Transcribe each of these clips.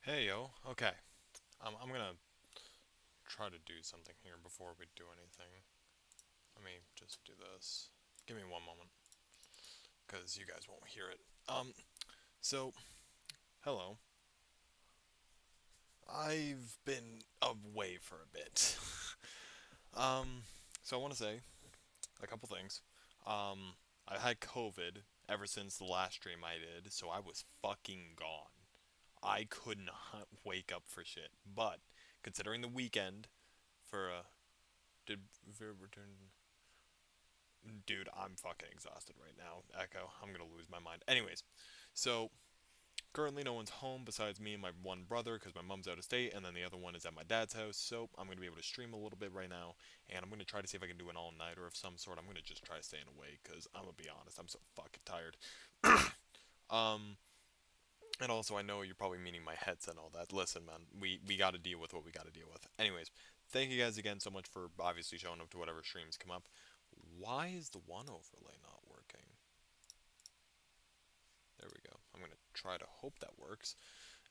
Hey yo, okay. I'm gonna try to do something here before we do anything. Let me just do this. Give me one moment, because you guys won't hear it. So, hello. I've been away for a bit. um, so I want to say a couple things. I had COVID ever since the last stream I did, so I was fucking gone. I could not wake up for shit. But, considering the weekend for, did Vir return? Dude, I'm fucking exhausted right now. Echo, I'm gonna lose my mind. Anyways, so currently no one's home besides me and my one brother because my mom's out of state, and then the other one is at my dad's house. So I'm gonna be able to stream a little bit right now, and I'm gonna try to see if I can do an all-nighter of some sort. I'm gonna just try staying awake because I'm gonna be honest, I'm so fucking tired. Um, and also I know you're probably meaning my headset and all that. Listen, man, we got to deal with what we got to deal with. Anyways, thank you guys again so much for obviously showing up to whatever streams come up. Why is the one overlay not working? There we go. I'm gonna try to hope that works.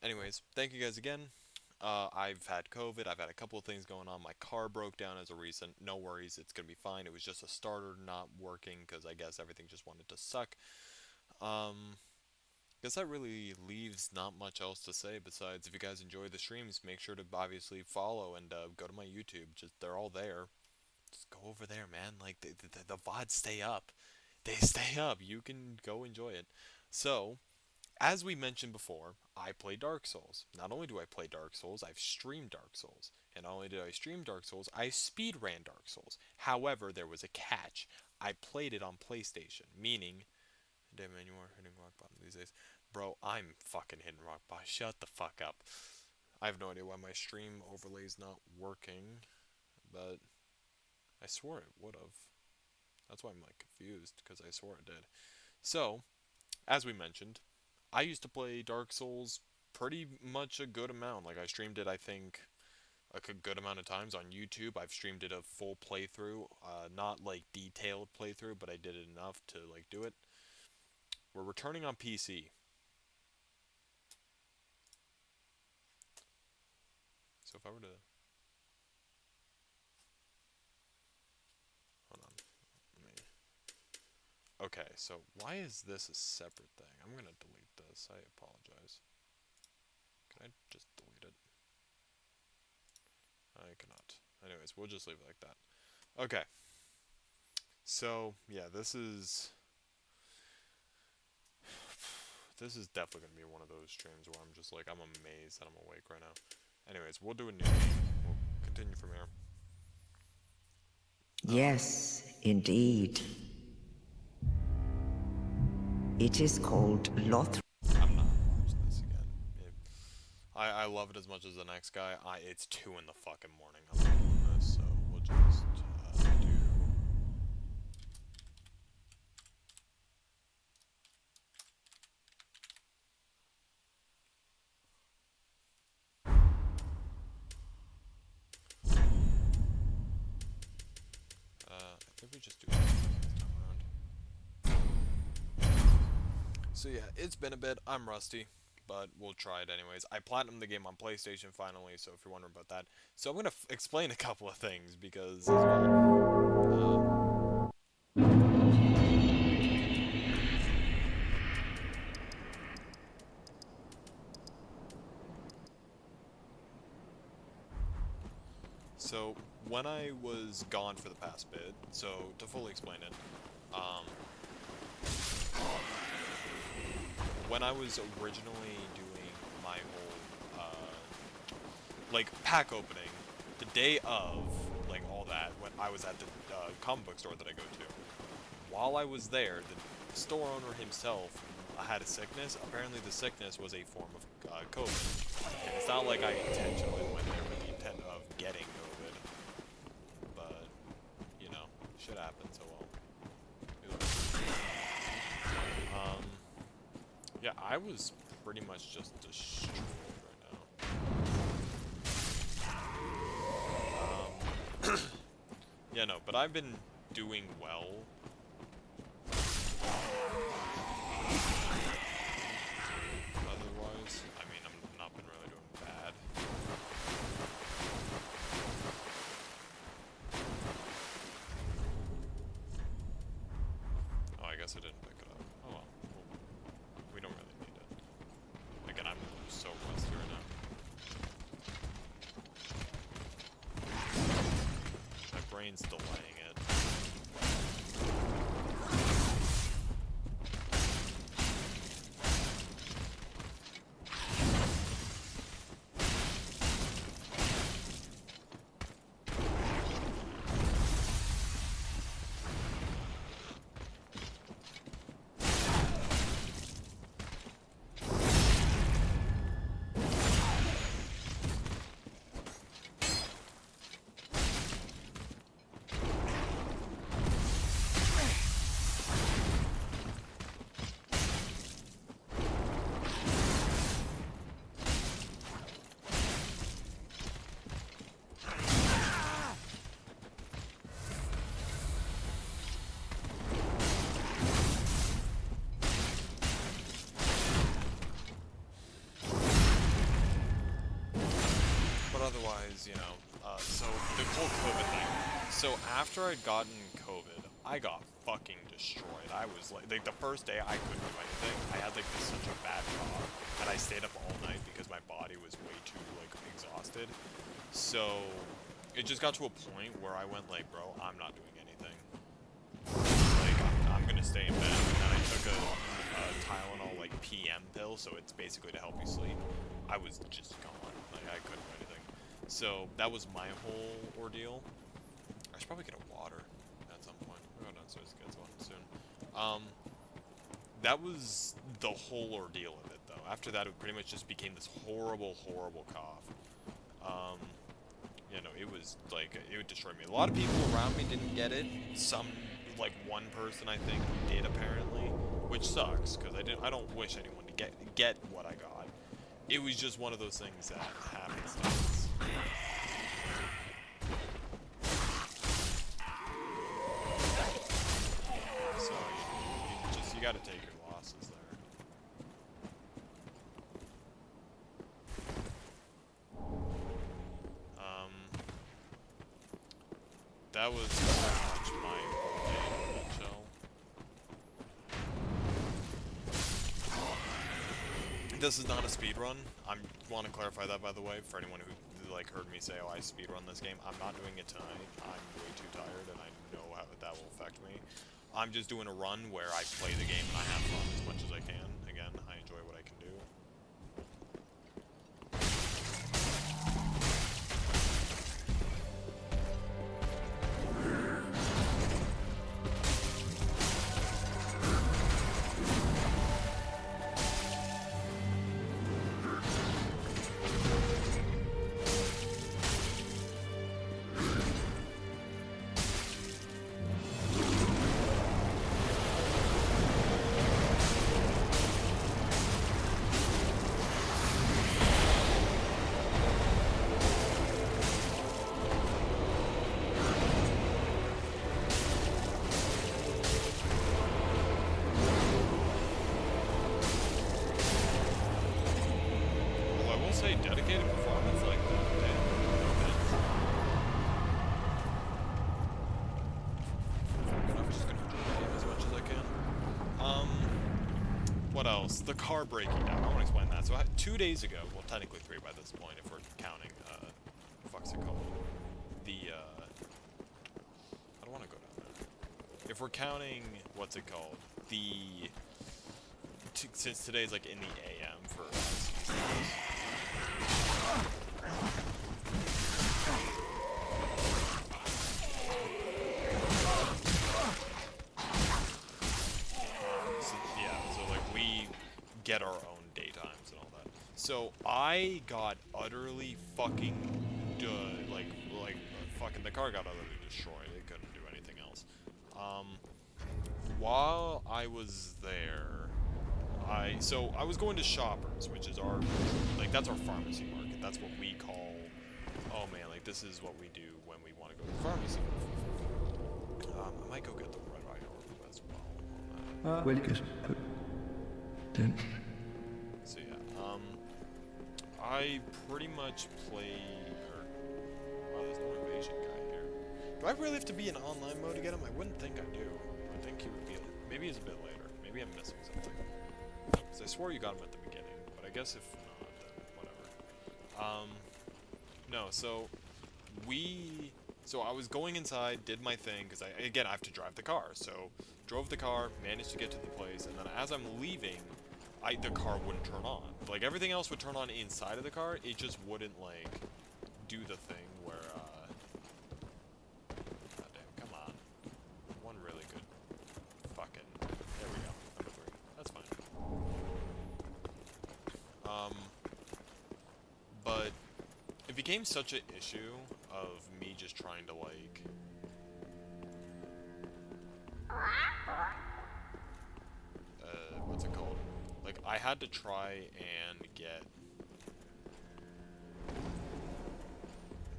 Anyways, thank you guys again. I've had COVID. I've had a couple of things going on. My car broke down as a recent. No worries, it's gonna be fine. It was just a starter not working because I guess everything just wanted to suck. Um, guess that really leaves not much else to say besides if you guys enjoy the streams, make sure to obviously follow and go to my YouTube. Just they're all there. Just go over there, man. Like the VODs stay up. They stay up. You can go enjoy it. So, as we mentioned before, I play Dark Souls. Not only do I play Dark Souls, I've streamed Dark Souls. And not only did I stream Dark Souls, I speed ran Dark Souls. However, there was a catch. I played it on PlayStation, meaning, damn man, you are hitting rock bottom these days. Bro, I'm fucking hitting rock bottom. Shut the fuck up. I have no idea why my stream overlay's not working, but I swore it would have. That's why I'm like confused, because I swore it did. So, as we mentioned, I used to play Dark Souls pretty much a good amount. Like I streamed it, I think, a good amount of times on YouTube. I've streamed it a full playthrough, not like detailed playthrough, but I did it enough to like do it. We're returning on PC, so if I were to hold on, let me. Okay, so why is this a separate thing? I'm gonna delete this. I apologize. Can I just delete it? I cannot. Anyways, we'll just leave it like that. Okay. So, yeah, this is definitely gonna be one of those streams where I'm just like I'm amazed that I'm awake right now. Anyways, we'll do a new one. We'll continue from here. Yes, indeed. It is called Loth. I'm not watching this again. I love it as much as the next guy. It's 2 in the fucking morning. I'm not doing this, so we'll just do. I think we just do that this time around. So yeah, it's been a bit. I'm rusty, but we'll try it anyways. I platinumed the game on PlayStation finally, so if you're wondering about that. So I'm gonna explain a couple of things because as well. So when I was gone for the past bit, so to fully explain it, um, when I was originally doing my whole like pack opening, the day of like all that, when I was at the comic book store that I go to, while I was there, the store owner himself had a sickness. Apparently, the sickness was a form of COVID, and it's not like I intentionally went there with the intent of getting COVID, but you know, shit happens. Oh well. Yeah, I was pretty much just destroyed right now. Yeah, no, but I've been doing well. Otherwise, I mean, I'm not been really doing guess I didn't pick it up. Oh well. We don't really need it. Again, I'm so rusty right now. My brain's delaying it. But otherwise, you know, so the whole COVID thing. So after I'd gotten COVID, I got fucking destroyed. I was like the first day I couldn't do anything. I had like this such a bad cough, and I stayed up all night because my body was way too like exhausted. So it just got to a point where I went like, bro, I'm not doing anything. Like I'm gonna stay in bed. And then I took a Tylenol like PM pill, so it's basically to help you sleep. I was just gone. Like I couldn't do anything. So that was my whole ordeal. I should probably get a water at some point. We'll go downstairs and get one soon. That was the whole ordeal of it, though. After that, it pretty much just became this horrible, horrible cough. You know, it was like it would destroy me. A lot of people around me didn't get it. Some, like one person, I think, did apparently, which sucks because I don't wish anyone to get what I got. It was just one of those things that happens. So you gotta take your losses there. That was pretty much my whole day in a nutshell. This is not a speed run. I want to clarify that, by the way, for anyone who like heard me say, "Oh, I speed run this game." I'm not doing it tonight. I'm way too tired, and I know how that will affect me. I'm just doing a run where I play the game and I have fun as much as I can. Again, I enjoy what I can do. Dedicated performance like that, damn. I'm just gonna enjoy the game as much as I can. What else? The car breaking down. I want to explain that. So 2 days ago, well, technically 3 by this point, if we're counting, fuck's it called? The, I don't want to go down there. If we're counting, what's it called? The, since today's like in the AM for us. So like we get our own daytimes and all that. So I got utterly fucking fucking the car got utterly destroyed. It couldn't do anything else. While I was there, I was going to Shoppers, which is our that's our pharmacy market. That's what we call. Oh man, like this is what we do when we want to go to the pharmacy. I might go get the Red Eye Orb as well. Well, yes, but then. So yeah, I pretty much play. Wow, there's no invasion guy here. Do I really have to be in online mode to get him? I wouldn't think I do. I think he would be. maybe he's a bit later. Maybe I'm missing something. Because I swore you got him at the beginning, but I guess if not, then whatever. No, so I was going inside, did my thing, because I have to drive the car. So, drove the car, managed to get to the place, and then as I'm leaving, the car wouldn't turn on. Like, everything else would turn on inside of the car, it just wouldn't, like, do the thing where, God damn, come on. One really good fucking... There we go, number 3. That's fine. But it became such an issue of me just trying to, like... what's it called? Like, I had to try and get...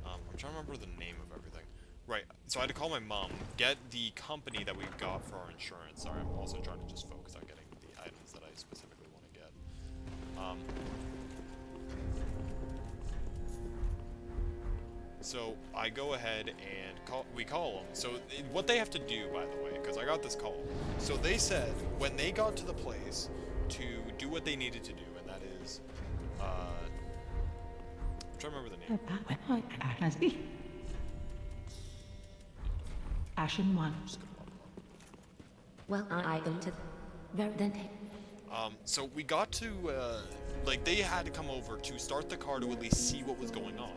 I'm trying to remember the name of everything. Right, so I had to call my mom, get the company that we got for our insurance. Sorry, I'm also trying to just focus on getting the items that I specifically want to get. So I go ahead and we call them. So what they have to do, by the way, because I got this call. So they said when they got to the place to do what they needed to do, and that is, I'm trying to remember the name. Ashen 1. Well, I go to then So we got to, like, they had to come over to start the car to at least see what was going on.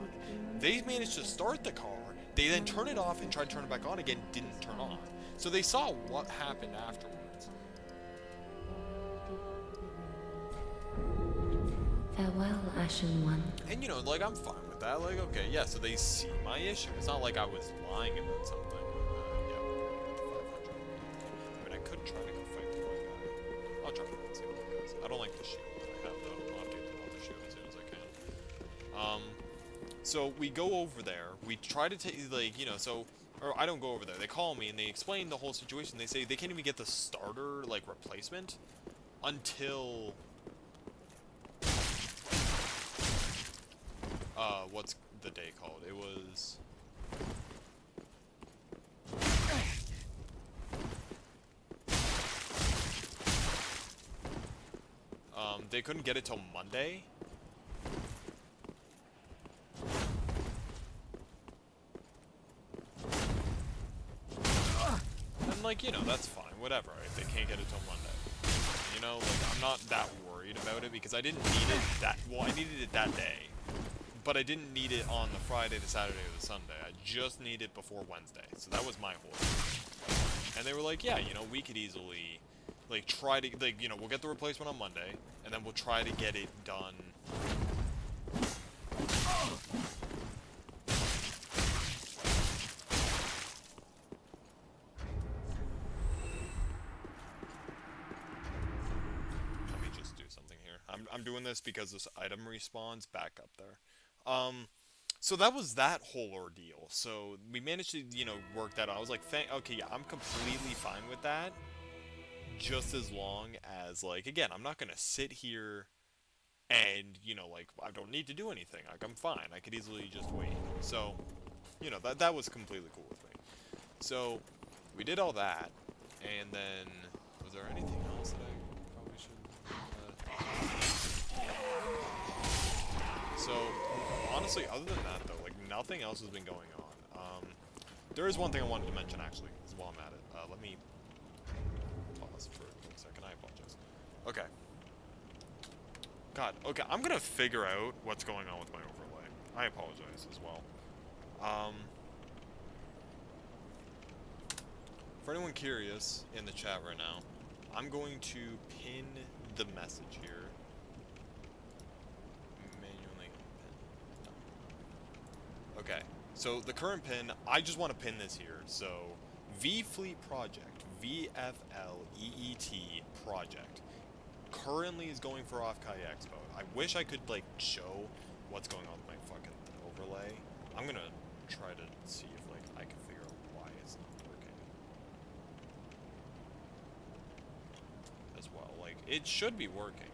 They managed to start the car, they then turned it off and tried to turn it back on again, didn't turn on. So they saw what happened afterwards. farewell, Ashen One. And, you know, like, I'm fine with that. Like, okay, yeah, so they see my issue. It's not like I was lying about something. Yeah, we'll get the 500. I mean, I could try to go fight the one guy. I'll try to see what it goes. I don't like the shield that I have, though. I'll update the shield as soon as I can. So we go over there. We try to take, like, you know, so... Or I don't go over there. They call me and they explain the whole situation. They say they can't even get the starter, like, replacement until... what's the day called? It was... They couldn't get it till Monday. And, like, you know, that's fine. Whatever. If they can't get it till Monday. You know, like, I'm not that worried about it because I didn't need it that... Well, I needed it that day. But I didn't need it on the Friday, the Saturday, or the Sunday. I just need it before Wednesday. So that was my whole thing. And they were like, yeah, you know, we could easily, like, try to, like, you know, we'll get the replacement on Monday, and then we'll try to get it done. Let me just do something here. I'm doing this because this item respawns back up there. So that was that whole ordeal. So we managed to, you know, work that out. I was like, okay, yeah, I'm completely fine with that. Just as long as, like, again, I'm not gonna sit here and, you know, like, I don't need to do anything. Like, I'm fine. I could easily just wait. So, you know, that was completely cool with me. So, we did all that, and then, was there anything else that I probably should... So, honestly, other than that, though, like, nothing else has been going on. There is one thing I wanted to mention, actually, while I'm at it. Let me pause for a quick second. I apologize. Okay. God, okay, I'm gonna figure out what's going on with my overlay. I apologize as well. For anyone curious in the chat right now, I'm going to pin the message here. Okay, so the current pin, I just want to pin this here. So, V-Fleet Project, V-F-L-E-E-T Project, currently is going for Off-Kai Expo. I wish I could, like, show what's going on with my fucking overlay. I'm gonna try to see if, like, I can figure out why it's not working. As well, like, it should be working.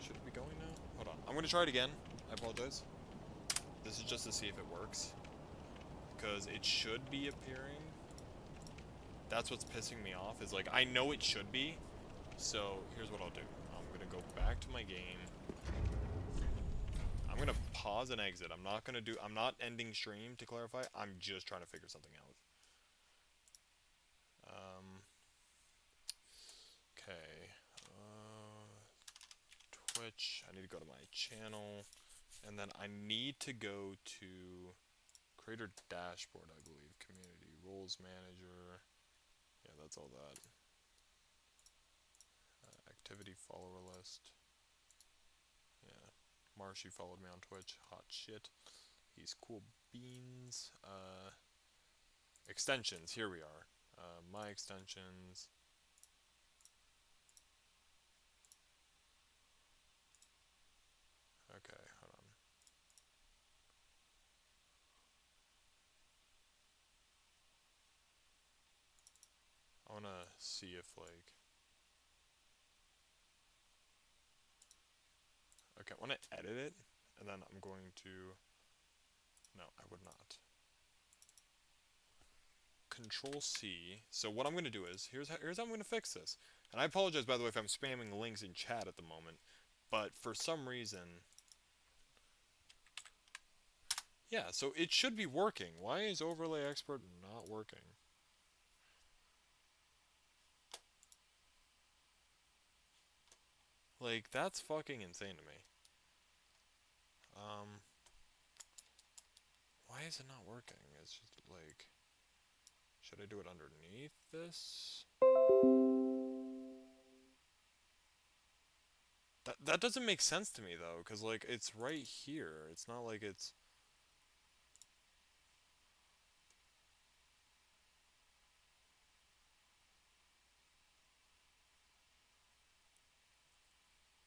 Should it be going now? Hold on. I'm gonna try it again. I apologize. This is just to see if it works. Because it should be appearing. That's what's pissing me off, is like, I know it should be. So, here's what I'll do. I'm gonna go back to my game. I'm gonna pause and exit. I'm not ending stream, to clarify. I'm just trying to figure something out. Okay. Twitch. I need to go to my channel. And then I need to go to creator dashboard, I believe. Community roles manager. Yeah, that's all that. Activity follower list. Yeah. Marshy followed me on Twitch. Hot shit. He's cool beans. Extensions. Here we are. My extensions. Okay, hold on. I wanna see if, like... Okay, I wanna edit it, and then I'm going to... No, I would not. Control C. So what I'm gonna do is, here's how I'm gonna fix this. And I apologize, by the way, if I'm spamming links in chat at the moment, but for some reason... Yeah, so it should be working. Why is Overlay Expert not working? Like, that's fucking insane to me. Why is it not working? It's just, like... Should I do it underneath this? That doesn't make sense to me, though, because, like, it's right here. It's not like it's...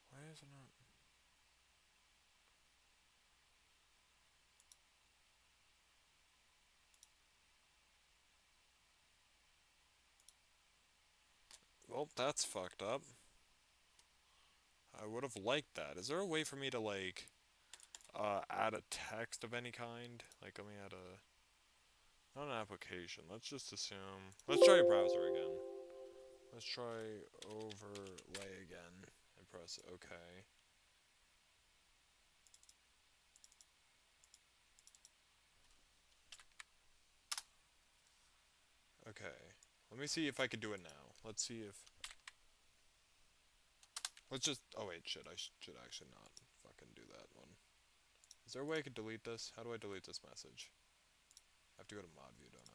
Why is it not... Well, that's fucked up. I would have liked that. Is there a way for me to, like, add a text of any kind? Like, let me add a... Not an application. Let's just assume... Let's try a browser again. Let's try overlay again. And press OK. Okay. Let me see if I can do it now. Let's see if... Let's just... Oh wait, shit. I should actually not fucking do that one. Is there a way I could delete this? How do I delete this message? I have to go to mod view, don't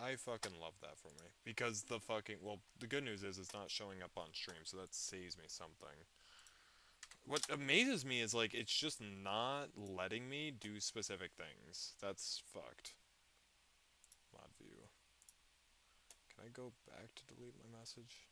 I? I fucking love that for me. Because the fucking... Well, the good news is it's not showing up on stream, so that saves me something. What amazes me is, like, it's just not letting me do specific things. That's fucked. Mod view. Can I go back to delete my message?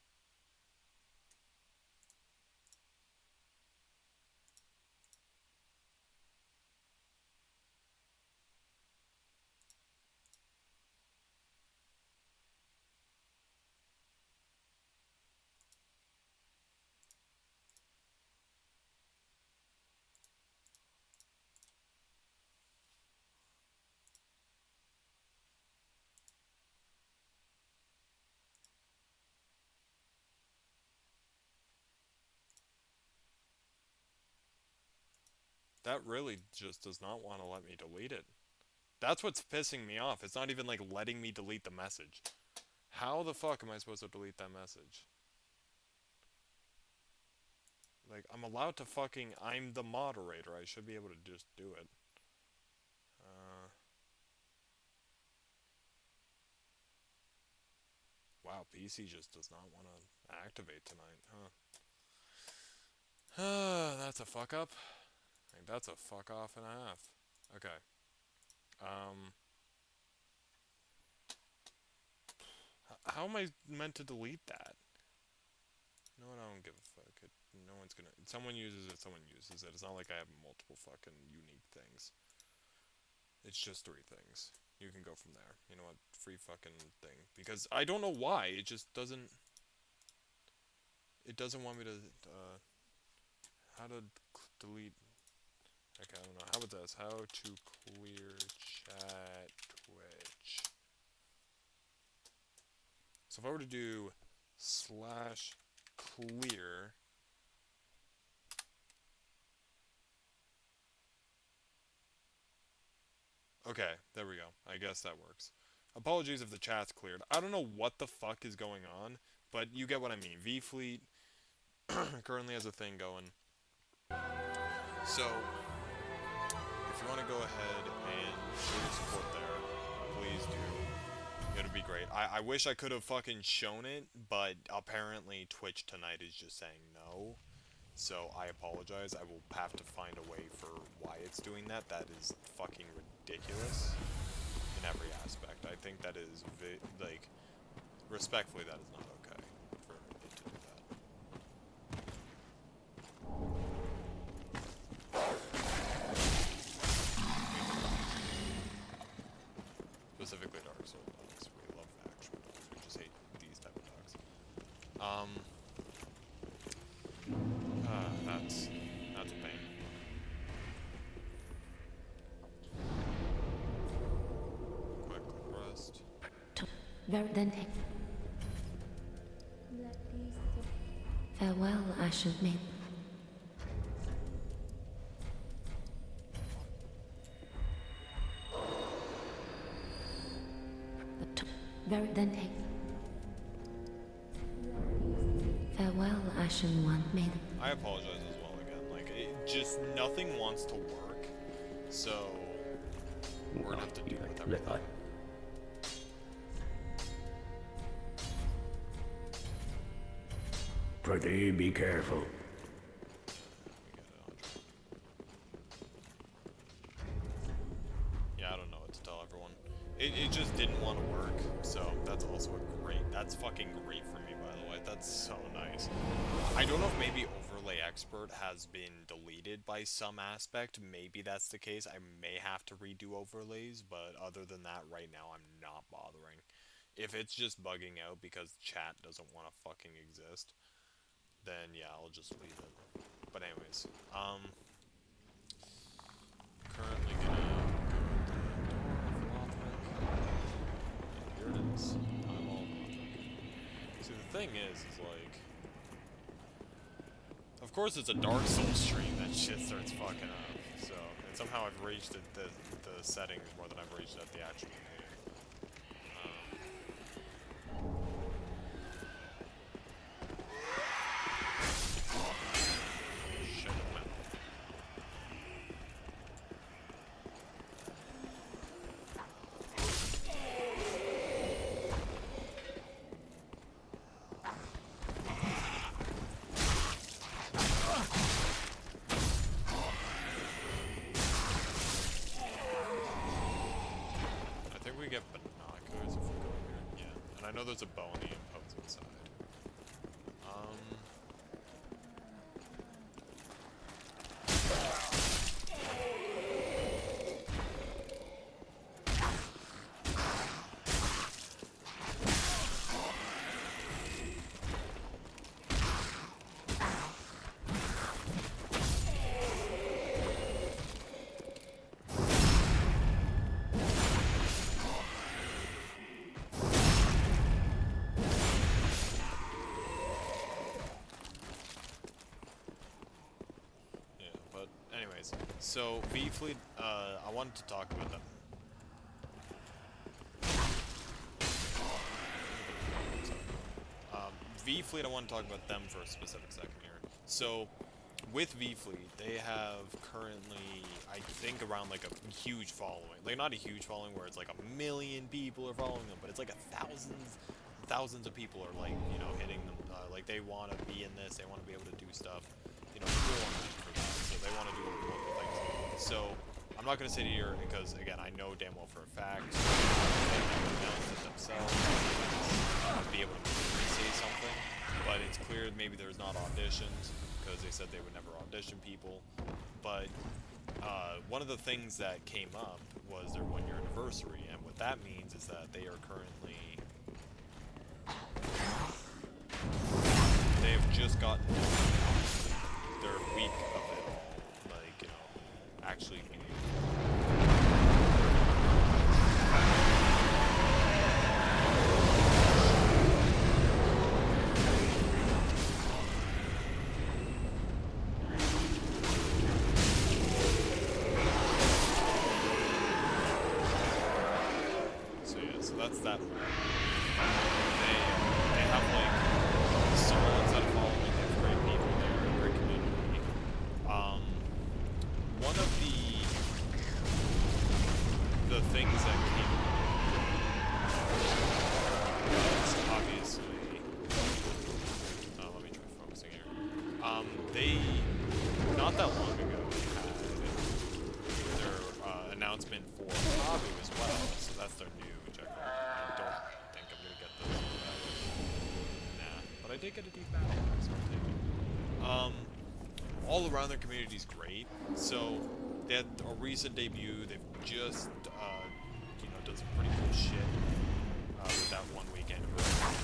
That really just does not want to let me delete it. That's what's pissing me off. It's not even, like, letting me delete the message. How the fuck am I supposed to delete that message? Like, I'm allowed to fucking... I'm the moderator. I should be able to just do it. Wow, PC just does not want to activate tonight, huh? That's a fuck up. Like, that's a fuck off and a half. Okay. How am I meant to delete that? You know what? I don't give a fuck. No one's gonna... Someone uses it, someone uses it. It's not like I have multiple fucking unique things. It's just 3 things. you can go from there. You know what? Free fucking thing. Because I don't know why. It just doesn't... It doesn't want me to, how to delete... Okay, I don't know. How about this? How to clear chat Twitch. So if I were to do /clear... Okay, there we go. I guess that works. Apologies if the chat's cleared. I don't know what the fuck is going on, but you get what I mean. VFleet currently has a thing going. So, if you want to go ahead and show your support there, please do. It'd be great. I wish I could have fucking shown it, but apparently Twitch tonight is just saying no. So I apologize. I will have to find a way for why it's doing that. That is fucking ridiculous in every aspect. I think that is, like, respectfully, that is not okay for it to do that. Specifically Dark Souls dogs. We love actual dogs. We just hate these type of dogs. That's a pain. Quick rest. Then farewell, Ashen Maiden. Then farewell, Ashen One Maiden. I apologize as well again. Like, it just nothing wants to work, so we're gonna have to deal with everything. Pretty be careful. Yeah, I don't know what to tell everyone. It just didn't want to work, so that's also a great. That's fucking great for me, by the way. That's so nice. I don't know if maybe Overlay Expert has been deleted by some aspect. Maybe that's the case. I may have to redo overlays, but other than that, right now I'm not bothering. If it's just bugging out because chat doesn't want to fucking exist, then yeah, I'll just leave it. But anyways, currently gonna go to Lothric. Here it is. I'm all Lothric. See, the thing is like, of course it's a Dark Souls stream that shit starts fucking up. So, and somehow I've raged at the settings more than I've raged at the actual game. Get binoculars if we go here. Yeah. And I know there's a bow on the opposite side. So, VFleet, I wanted to talk about them. VFleet, I want to talk about them for a specific second here. So, with VFleet, they have currently, I think, around like a huge following. Like, not a huge following where it's like 1 million people are following them, but it's like thousands of people are like, you know, hitting them. Like, they want to be in this, they want to be able to do stuff. You know, people want to for that, so they want to do multiple things. So, I'm not going to sit here because, again, I know damn well for a fact they announced it themselves, be able to say something, but it's clear maybe there's not auditions because they said they would never audition people. But one of the things that came up was their 1-year anniversary, and with what that means is that they are currently... They have just gotten their week of it all. Like, you know, actually being... So yeah, so that's that. They have like songs that are following. They have great people there, great community. One of the things that came was obviously. Let me try focusing here. They not that long ago had their announcement for Hobby as well. So that's their new check. I don't think I'm gonna get this. Nah, but I did get a deep battle, so I'll take it. All around their community is great. So they had a recent debut. They've just, you know, done some pretty cool shit with that 1 week anniversary.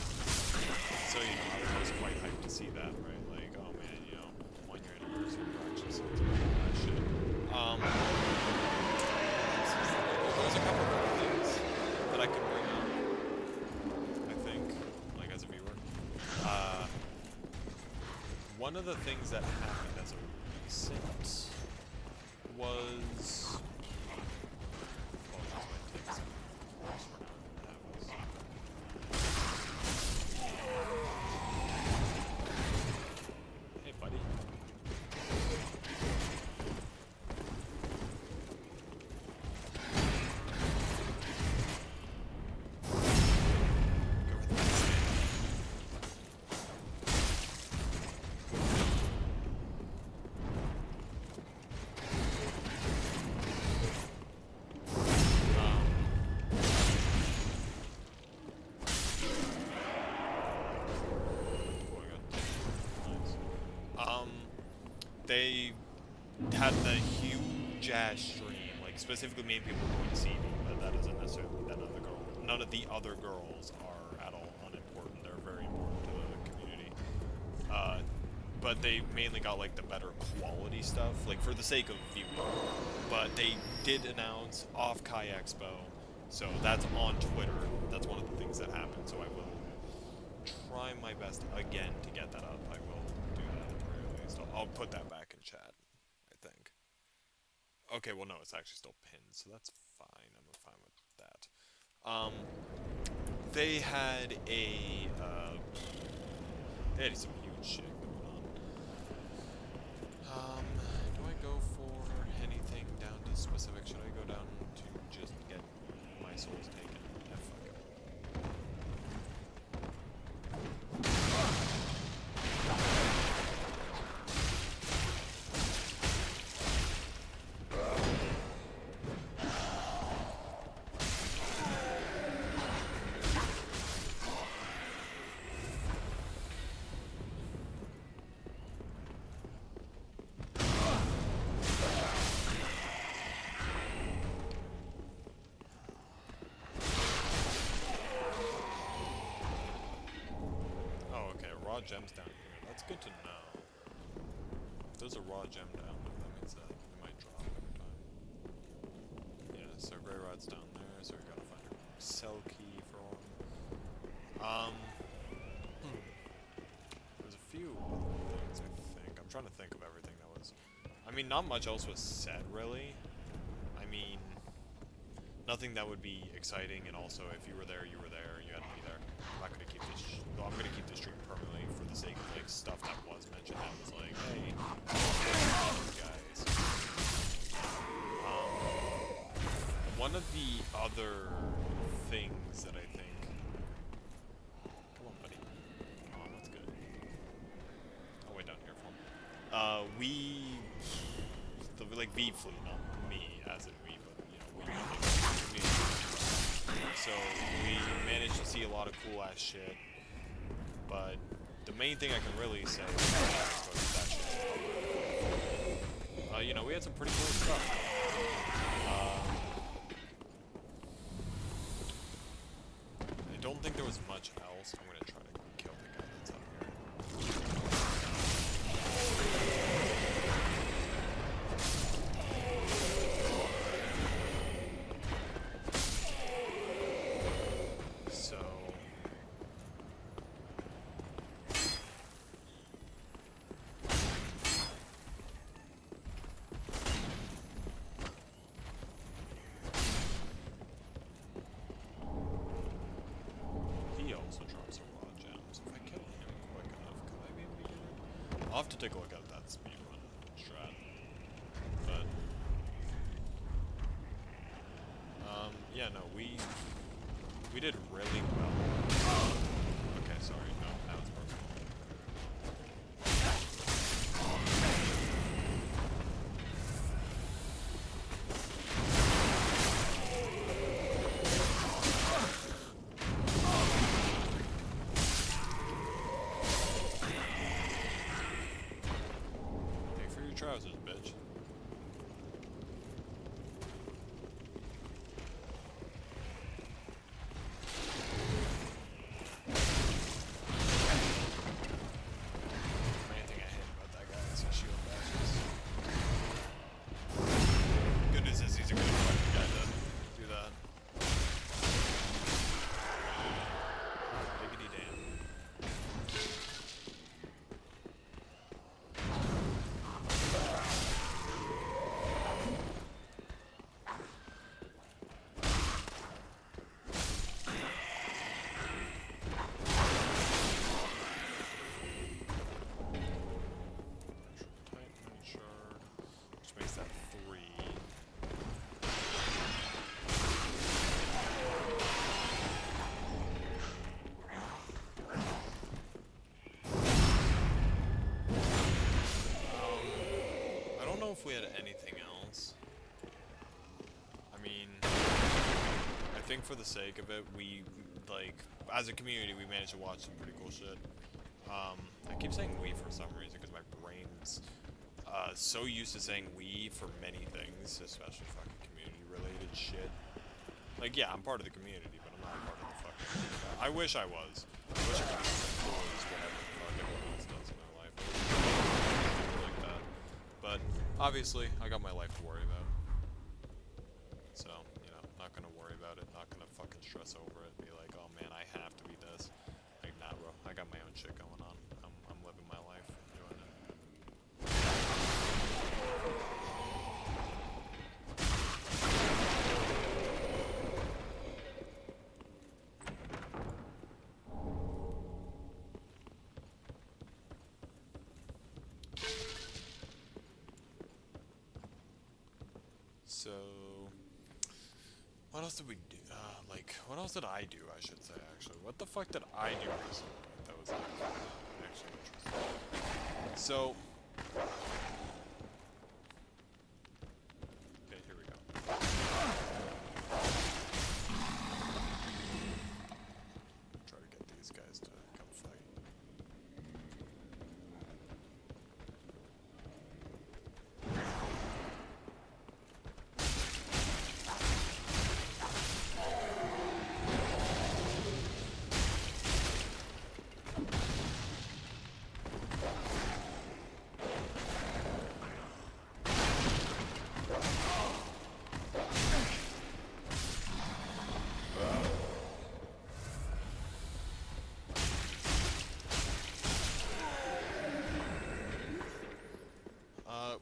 So you know, I was quite hyped to see that, right? Like, oh man, you know, 1 year anniversary practice, so it's that shit. There's a couple of things that I could bring up, I think, like as a viewer. One of the things that happened as a recent was... Oh, this might take a second. Just for now, that was... Hey, buddy. They had the huge ass stream, like specifically made people going to see me, but that isn't necessarily none of the other girls are at all unimportant. They're very important to the community. But they mainly got like the better quality stuff, like for the sake of viewing. But they did announce off Kai Expo, so that's on Twitter. That's one of the things that happened. So I will try my best again to get that up. I will do that at the very least. I'll put that back in chat, I think. Okay, well no, it's actually still pinned, so that's fine. I'm fine with that. They had some huge shit going on. Do I go for anything down to specific? Should I go down to just get my souls taken? Yeah, fuck it. Raw gems down here. That's good to know. If there's a raw gem down there, that means that we might drop every time. Yeah, so Grey Rod's down there, so we gotta find a cell key for one. There's a few other things, I think. I'm trying to think of everything that was... I mean, not much else was said, really. I mean, nothing that would be exciting, and also, if you were there, you were there, you had to be there. I'm not gonna keep this... Well, I'm gonna keep this stream permanently for the sake of, like, stuff that was mentioned that was like, hey, guys. One of the other things that I think... Come on, buddy. Come on, that's good. I'll wait down here for him. Like, V flew, not me, as in we, but, you know, we. So, we managed to see a lot of cool-ass shit, but the main thing I can really say is that shit. You know, we had some pretty cool stuff. don't think there was much else. I'm gonna try to kill the guy that's up here. So... he also drops some raw gems. If I kill him quick enough, could I be able to get it? I'll have to take a look at that speedrun strat. But... yeah, no, we did really well. Okay, sorry, no, that was personal. Pay for your trousers, bitch. Main thing I hate about that guy is his shield bashes. Good news is he's a good fucking guy to do that. Diggity damn. Titan shard, which makes that 3. I don't know if we had anything else. I mean, I think for the sake of it, we, like, as a community, we managed to watch some pretty cool shit. I keep saying we for some reason because my brain's so used to saying we for many things, especially fucking community-related shit. Like, yeah, I'm part of the community, but I'm not a part of the fucking... I wish I was. I wish I could be employees, whatever the fuck everyone else does in their life. Like that. But, obviously, I got my life to worry about. So, you know, not gonna worry about it, not gonna fucking stress over it, be like, oh man, I have to be this. Like, nah, bro, I got my own shit going on. I'm living my life, doing it. So, what else did we do? Like, what else did I do, I should say, actually? What the fuck did I do recently that was actually interesting? So, okay, here we go. Try to get these guys to come fight.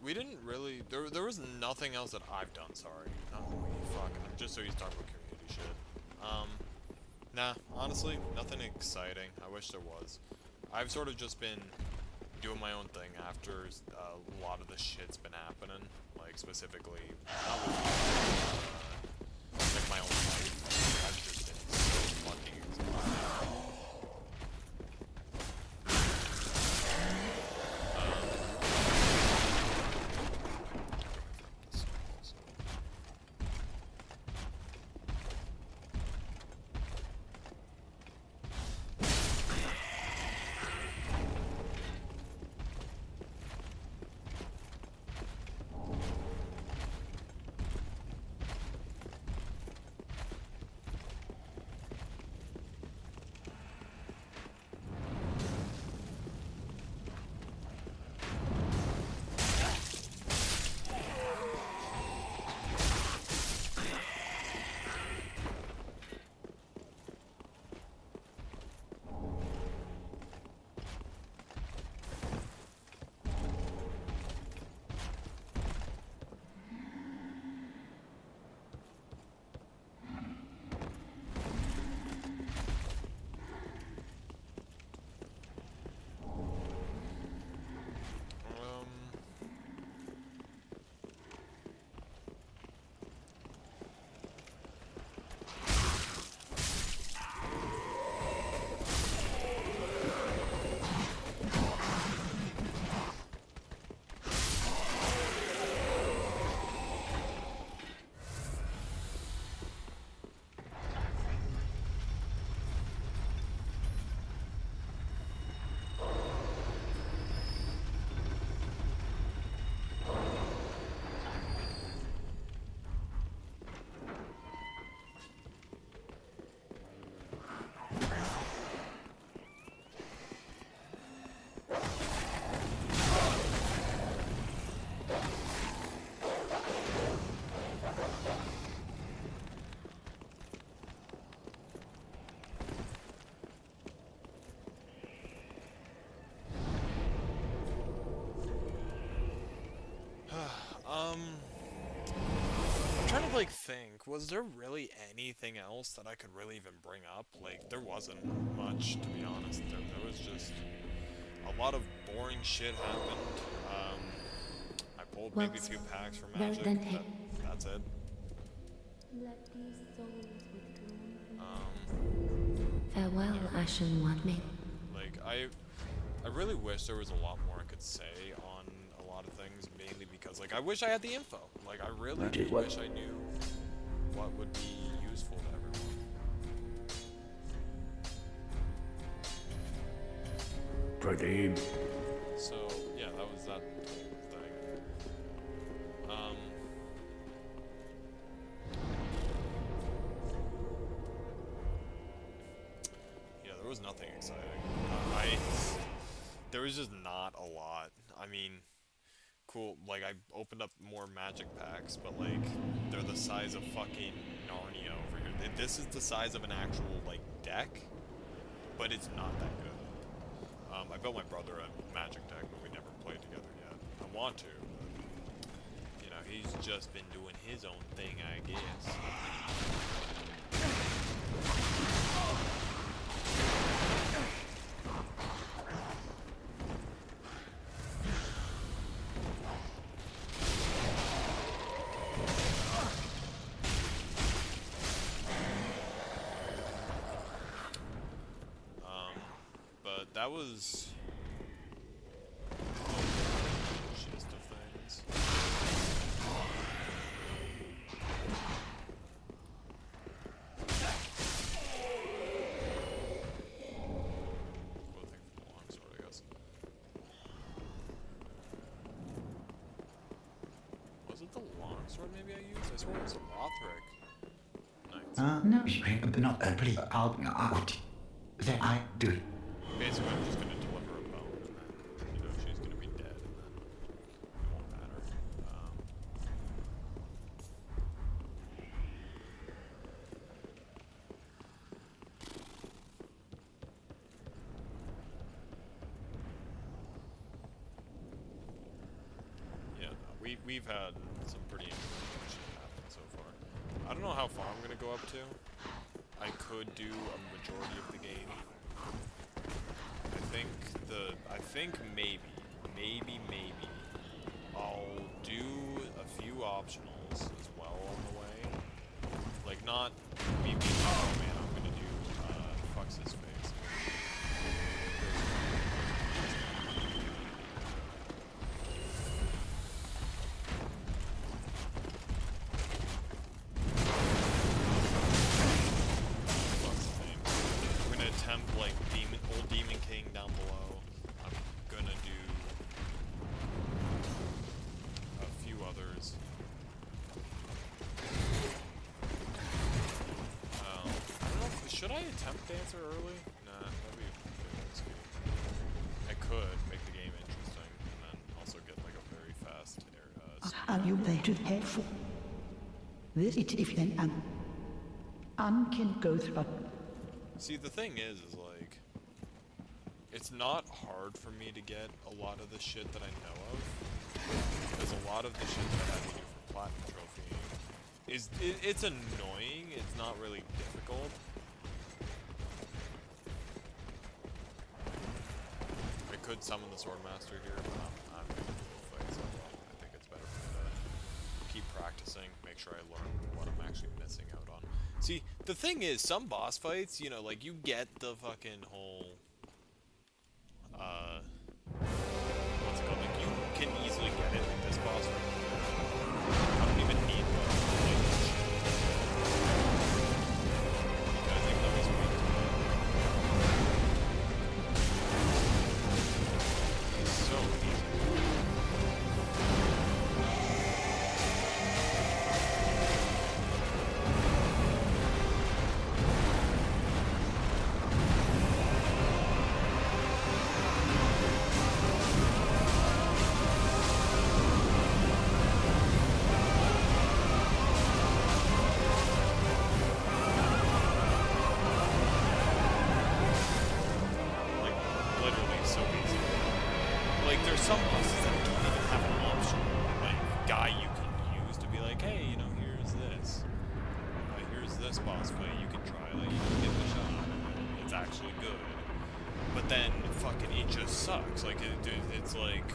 We didn't really... There was nothing else that I've done, sorry. Oh, fuck. I'm just so used to talking about community shit. Nah, honestly, nothing exciting. I wish there was. I've sort of just been doing my own thing after a lot of the shit's been happening. Like, specifically, not with, like, my own life. I've just been so fucking exhausted. like think, was there really anything else that I could really even bring up? Like, there wasn't much, to be honest. There was just a lot of boring shit happened. I pulled Well, maybe a few packs for very Magic. then hit. That's it. Farewell, Ashen One. May Like, I really wish there was a lot more I could say on a lot of things, mainly because, like, I wish I had the info. Like, I really do wish I knew what would be useful to everyone. Pradeep. So, yeah, that was that whole thing. Yeah, there was nothing exciting. There was just not a lot. I mean, cool, like, I opened up more Magic packs, but, like, they're the size of fucking Narnia over here. This is the size of an actual, like, deck, but it's not that good. I built my brother a Magic deck, but we never played together yet. I want to, but, you know, he's just been doing his own thing, I guess. But that was the gist of things. Both things for the longsword, I guess. Was it the longsword maybe I used? I swear it was a Lothric. Nice. No, please, then I do it. Basically, I'm just gonna deliver a bone, and then, you know, she's gonna be dead, and then it won't matter. Yeah, no, we've had some pretty interesting shit happen so far. I don't know how far I'm gonna go up to. I could do a majority of the game. I think maybe I'll do a few optionals as well on the way. Like, not maybe, oh man, I'm gonna do fuck's his face. Fuck's his name. I'm gonna attempt, like, old Demon King down below. I'm gonna do a few others. I don't know should I attempt Dancer early? Nah, that'd be a bit risky. I could make the game interesting, and then also get, like, a very fast Are you ready to head for this? It if then can go through. See, the thing is like, it's not hard for me to get a lot of the shit that I know of, because a lot of the shit that I have to do for Platinum Trophy is, it's annoying, it's not really difficult. I could summon the Swordmaster here, but I'm gonna fight someone. I think it's better for me to keep practicing, make sure I learn what I'm actually missing out on. See, the thing is, some boss fights, you know, like, you get the fucking whole, what's it called, like, you can easily get it, like, this boss fight. I don't even need the, like, because I know he's weak to it. It's so easy. Like, literally so easy. Like, there's some bosses that don't even have an option, like, guy you can use to be like, hey, you know, here's this. good. But then fucking it just sucks. Like it's like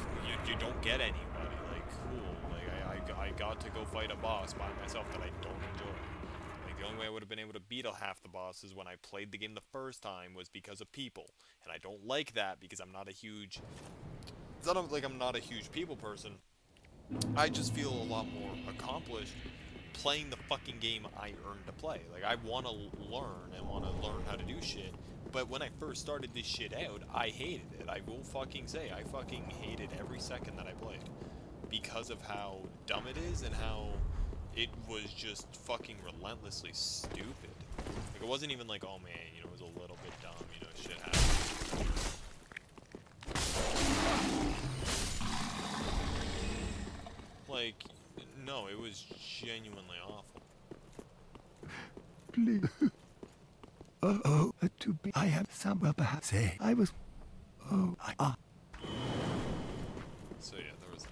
you don't get anybody. Like cool. Like I got to go fight a boss by myself that I don't enjoy. Like the only way I would have been able to beat half the bosses when I played the game the first time was because of people, and I don't like that because I'm not a huge. It's not like I'm not a huge people person. I just feel a lot more accomplished playing the fucking game I earned to play. Like I want to learn and want to learn how to do shit. But when I first started this shit out, I hated it. I will fucking say, I fucking hated every second that I played. Because of how dumb it is and how it was just fucking relentlessly stupid. Like, it wasn't even like, oh man, you know, it was a little bit dumb, you know, shit happened. Like, no, it was genuinely awful. Please. To be. I have some perhaps say. I was. So yeah, there was that.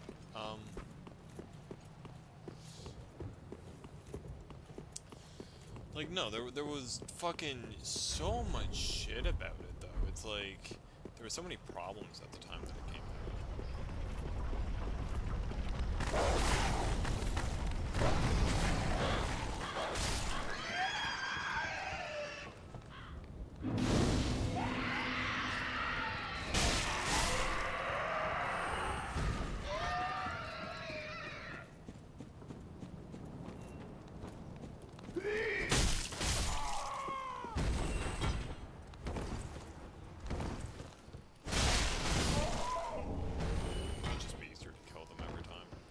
Like, no, there was fucking so much shit about it, though. It's like, there were so many problems at the time that it came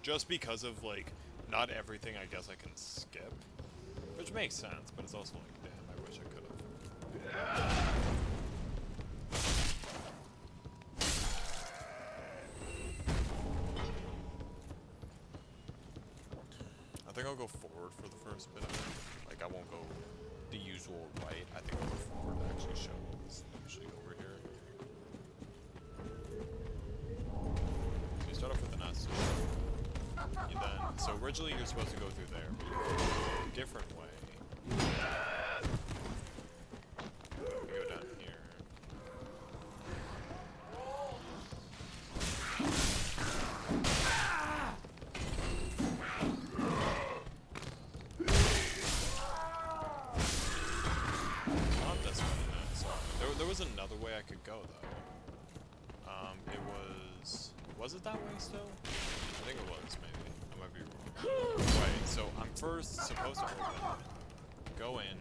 just because of, like, not everything I guess I can skip. Which makes sense, but it's also like, damn, I wish I could have. I think I'll go forward for the first bit of it. Like, I won't go the usual right. I think I'll go forward to actually show what was usually over here. So you start off with an S. And then, so originally you're supposed to go through there, but you go a different way. You go down here. Not this way, no, sorry. There was another way I could go, though. Was it that way still? I think it was, maybe. I might be wrong. Right, so I'm first supposed to open, go in.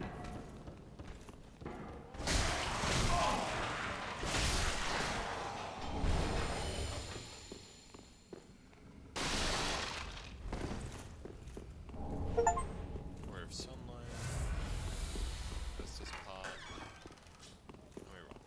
Ray of sunlight. This pot. Am I wrong?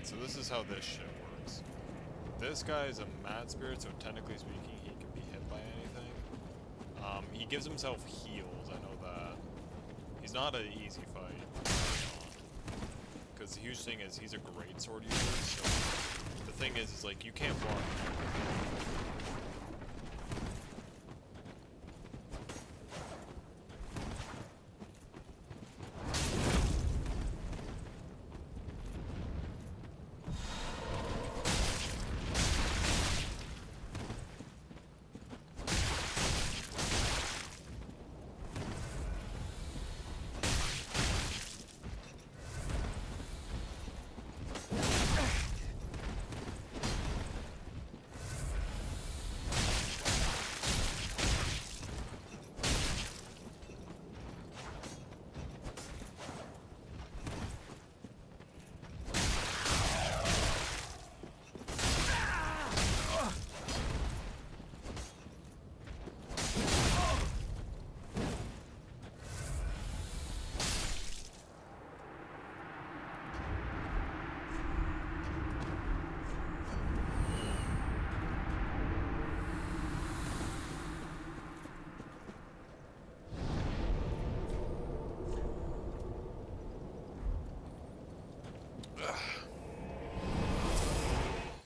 So this is how this shit works. This guy is a mad spirit, so technically speaking, he can be hit by anything. He gives himself heals, I know that. He's not an easy fight. Because the huge thing is, he's a great sword user, so the thing is like, you can't block him.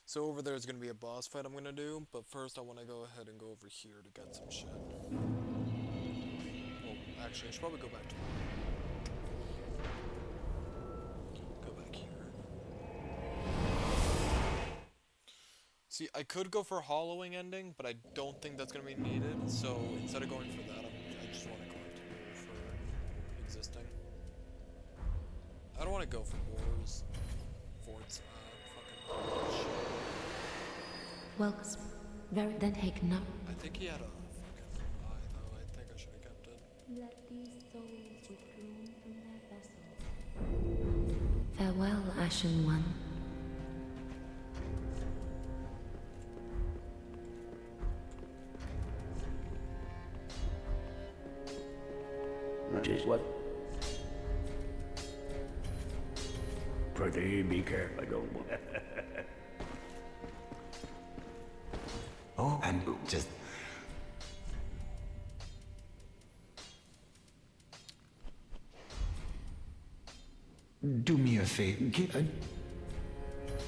So over there is going to be a boss fight I'm going to do, but first I want to go ahead and go over here to get some shit. Well, actually, I should probably go back to... Go back here. See, I could go for hollowing ending, but I don't think that's going to be needed, so instead of going for that, I just want to collect here for existing. I don't want to go for wars. Forts, fucking shit. Welcome. Very then take no. I think he had a fucking eye, though. I think I should have kept it. Let these souls withdrawn from their vessels. Farewell, Ashen One. That is what? Pretty be careful, don't want. Oh, and just do me a favor.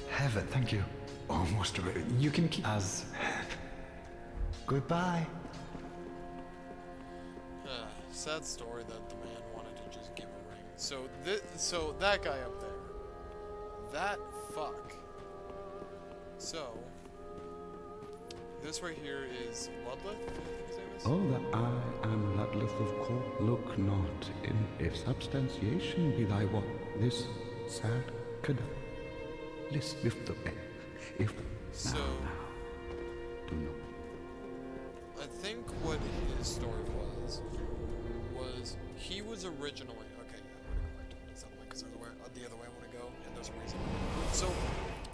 Have it, thank you. Almost ready. You can keep as. Goodbye. Sad story that the man wanted to just give a ring. So so that guy up there, that fuck. So this right here is Ludleth, I think his name is. Oh, that I am Ludleth of Court. Look not in if substantiation be thy what, this sad cadaver. List with the bed. If So do not. I think what his story was he was originally okay. Yeah, I'm gonna go back to it something because the other way I want to go, and there's a reason. So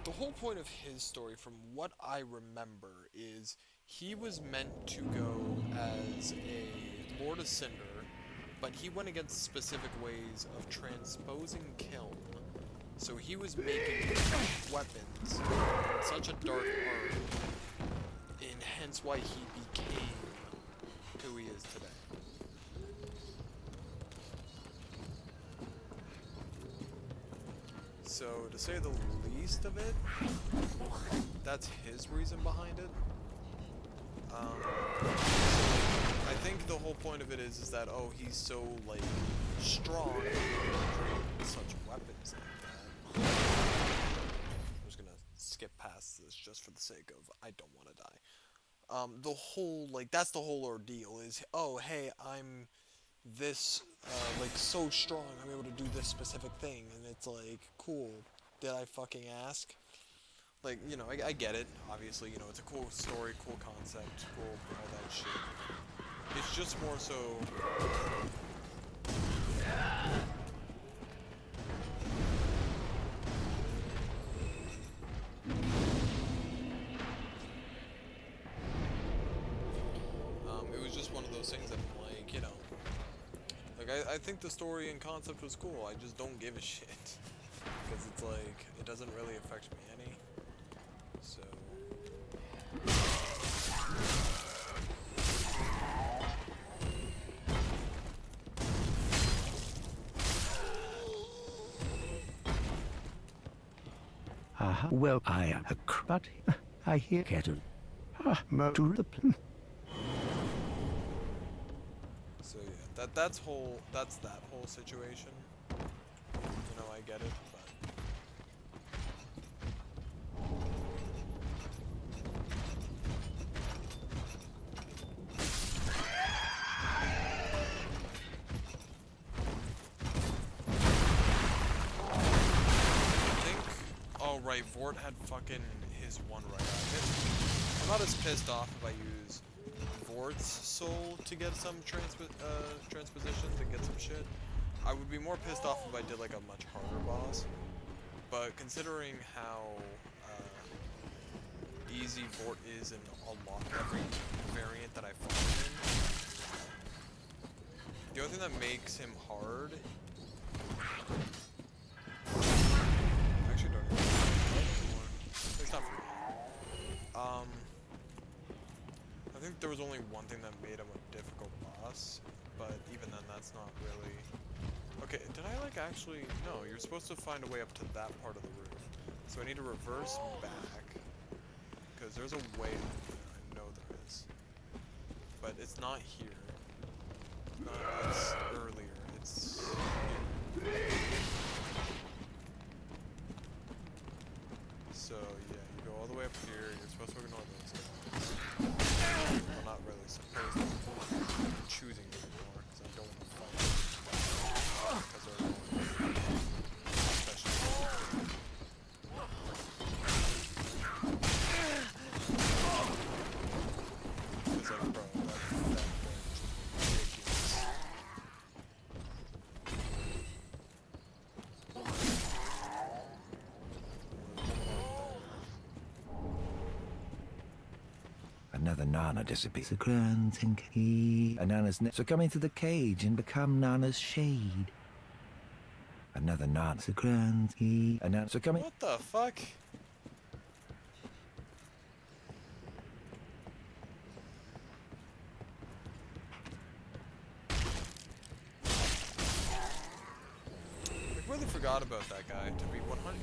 the whole point of his story, from what I remember, is he was meant to go as a Lord of Cinder, but he went against specific ways of transposing Kiln. So he was making weapons in such a dark art, and hence why he became who he is today. So, to say the least of it, that's his reason behind it. I think the whole point of it is that, oh, he's so, like, strong and create such weapons like that. I'm just gonna skip past this just for the sake of I don't want to die. The whole, like, that's the whole ordeal is, oh, hey, I'm this, like, so strong, I'm able to do this specific thing, and it's like, cool, did I fucking ask? Like, you know, I get it, obviously, you know, it's a cool story, cool concept, cool, all that shit. It's just more so... it was just one of those things that, like, you know, like, I think the story and concept was cool, I just don't give a shit. Because it's like, it doesn't really affect me any. So... Aha. Well, I am a but I hear cattle. Ah, mo to the plan. So yeah, that's that whole situation. You know, I get it, but... Oh right, Vort had fucking his one right eye. I'm not as pissed off if I use Vort's soul to get some transpositions and get some shit. I would be more pissed off if I did like a much harder boss. But considering how easy Vort is in almost every variant that I fought in, the only thing that makes him hard... Actually, don't even anymore. At least not for me. I think there was only one thing that made him a difficult boss, but even then, that's not really... Okay, did I, like, actually... No, you're supposed to find a way up to that part of the roof. So I need to reverse back. because there's a way to do it. I know there is. But it's not here. It's earlier. It's here. So yeah, you go all the way up here. You're supposed to ignore those guys. Well, not really supposed to. I'm choosing to ignore because I don't want to fight. Because they're annoying. Especially. It's like, bro, that range is ridiculous. Another Nana disappears. And Nana's succumbing to the cage and become Nana's shade. Another Nana and Nana succumbing. What the fuck? I really forgot about that guy, to be 100.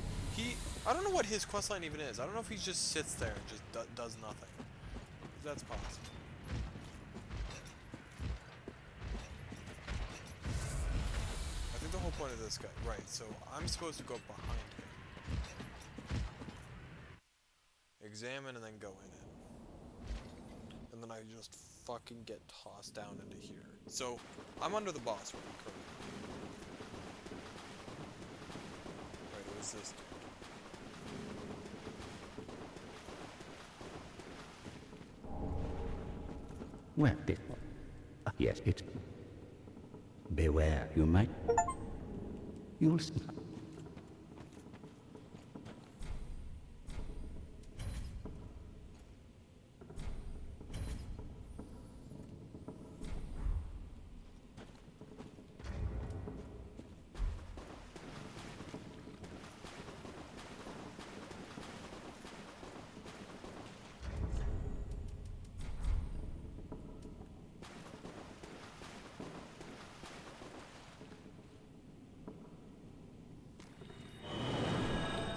I don't know what his questline even is. I don't know if he just sits there and just does nothing. That's possible. I think the whole point of this guy, right, so I'm supposed to go behind him. Examine and then go in it. And then I just fucking get tossed down into here. So, I'm under the boss right currently. Right, what's this do? Well, yes, it. Beware, you might. You'll see.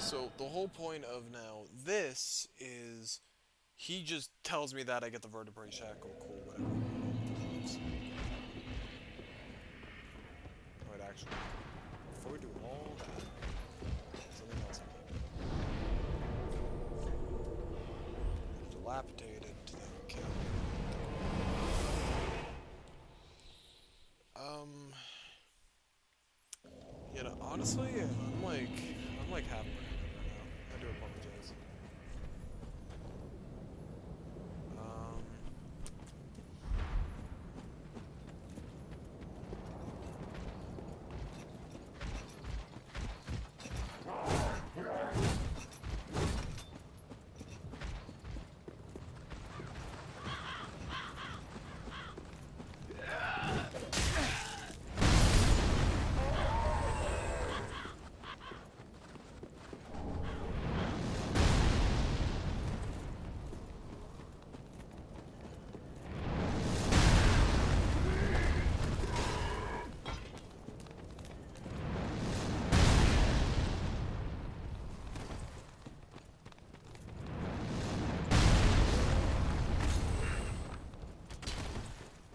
So the whole point of now this is he just tells me that I get the vertebrae shackle, cool, whatever. Wait, actually, before we do all that, something else I need. Dilapidated to then kill. You know, honestly, I'm like half brain right now. I do apologize.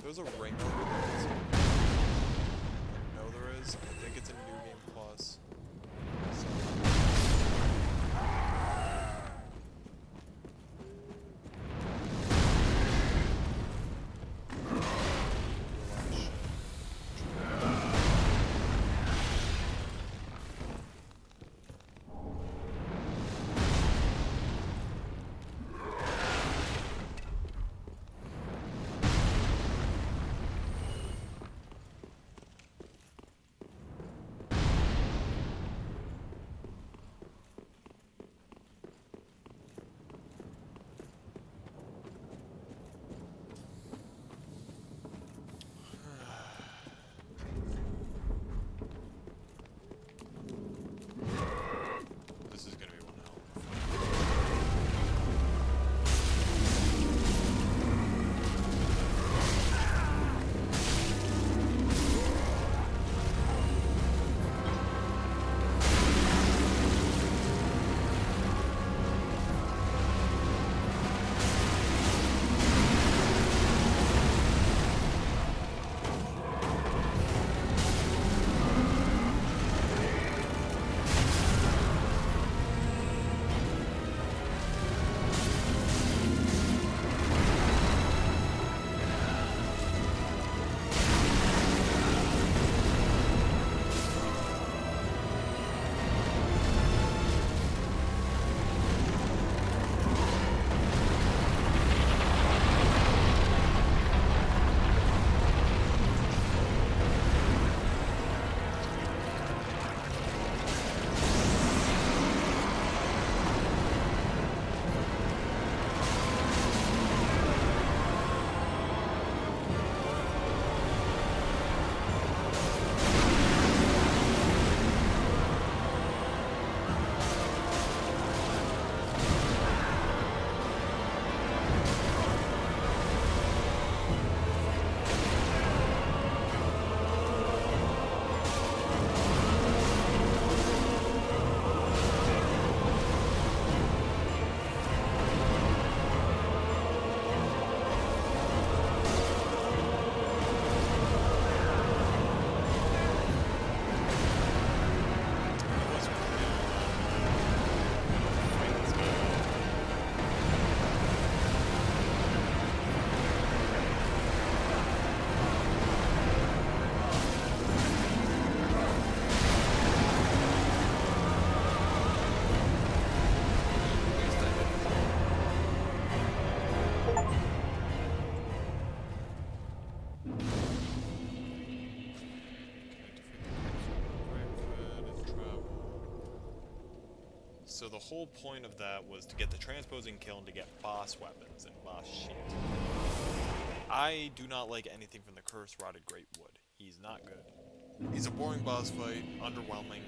There's a ring over there. I know there is. I think it's in New Game Plus. So. So the whole point of that was to get the transposing kill and to get boss weapons and boss shit. I do not like anything from the Curse Rotted Great Wood. He's not good. He's a boring boss fight, underwhelming,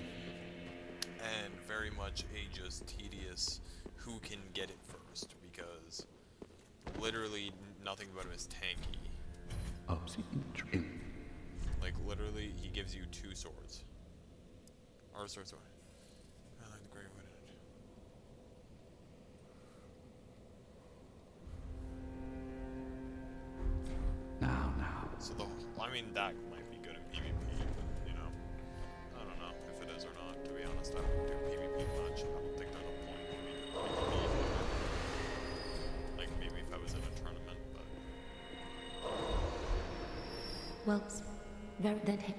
and very much a just tedious who can get it first, because literally nothing about him is tanky. Obsidian tree. Like, literally, he gives you 2 swords. Or sword. I like the Great Wood. Now. So I mean, that might be good in PvP, but, you know, I don't know if it is or not, to be honest. I don't do PvP much. I don't think there's a point for me to do PvP. Like, maybe if I was in a tournament, but... Welcome. Very then take.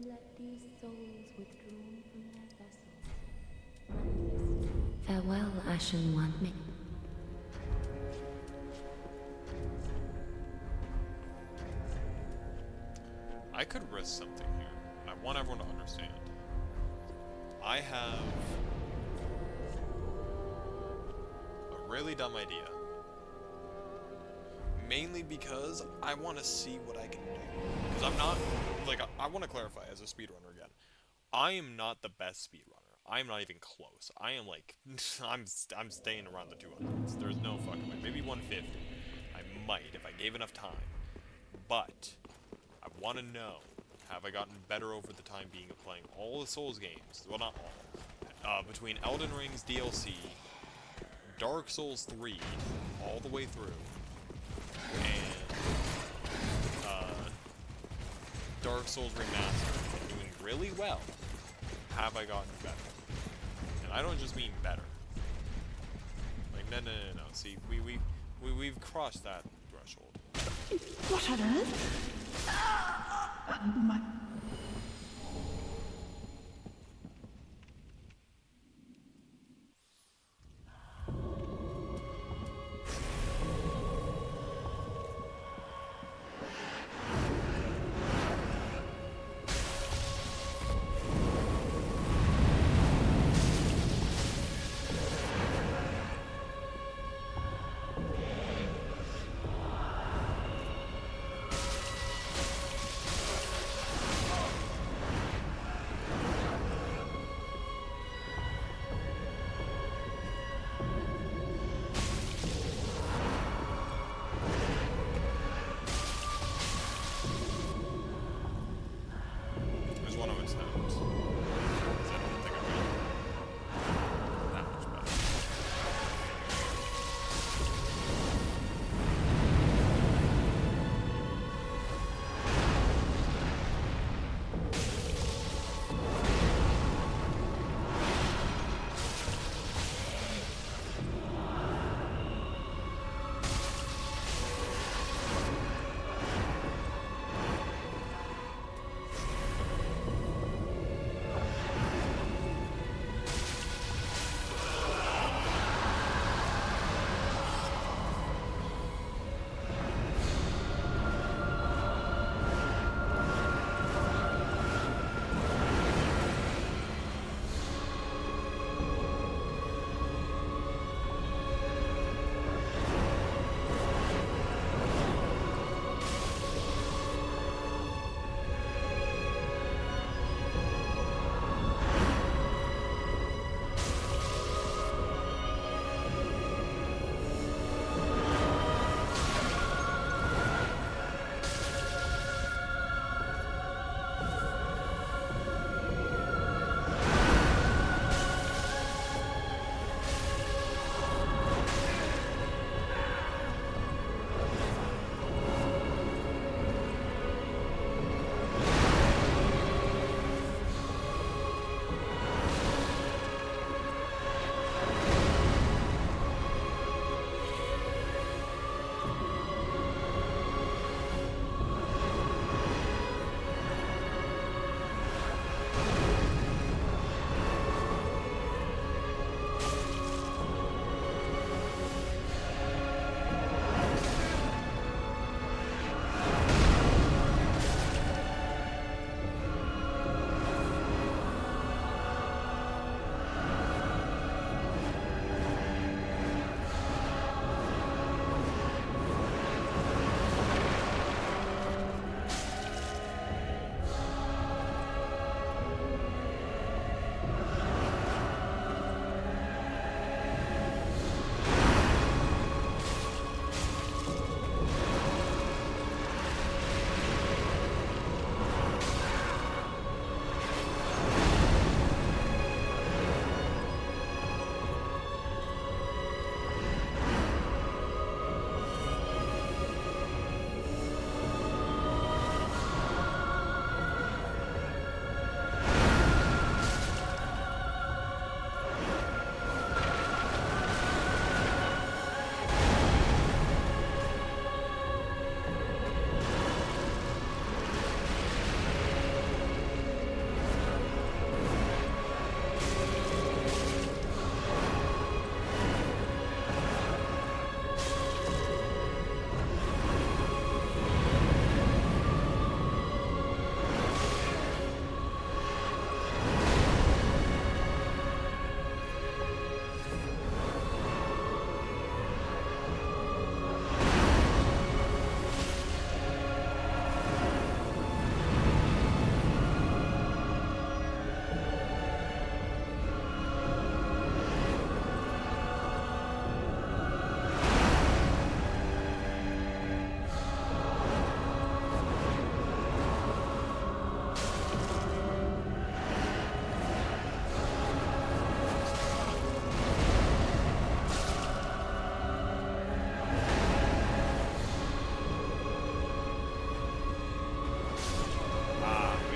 Let these souls withdrawn from their vessels. Farewell, Ashen One. I could risk something here, and I want everyone to understand. I have a really dumb idea. Mainly because I want to see what I can do. Because I'm not, like, I want to clarify as a speedrunner again. I am not the best speedrunner. I am not even close. I am like, I'm staying around the 200s. There's no fucking way. Maybe 150. I might if I gave enough time. But I want to know, have I gotten better over the time being of playing all the Souls games? Well, not all. Between Elden Ring's DLC, Dark Souls 3, all the way through, and Dark Souls Remastered, and doing really well, have I gotten better? And I don't just mean better. Like, no. See, we've crossed that threshold. What on earth? My...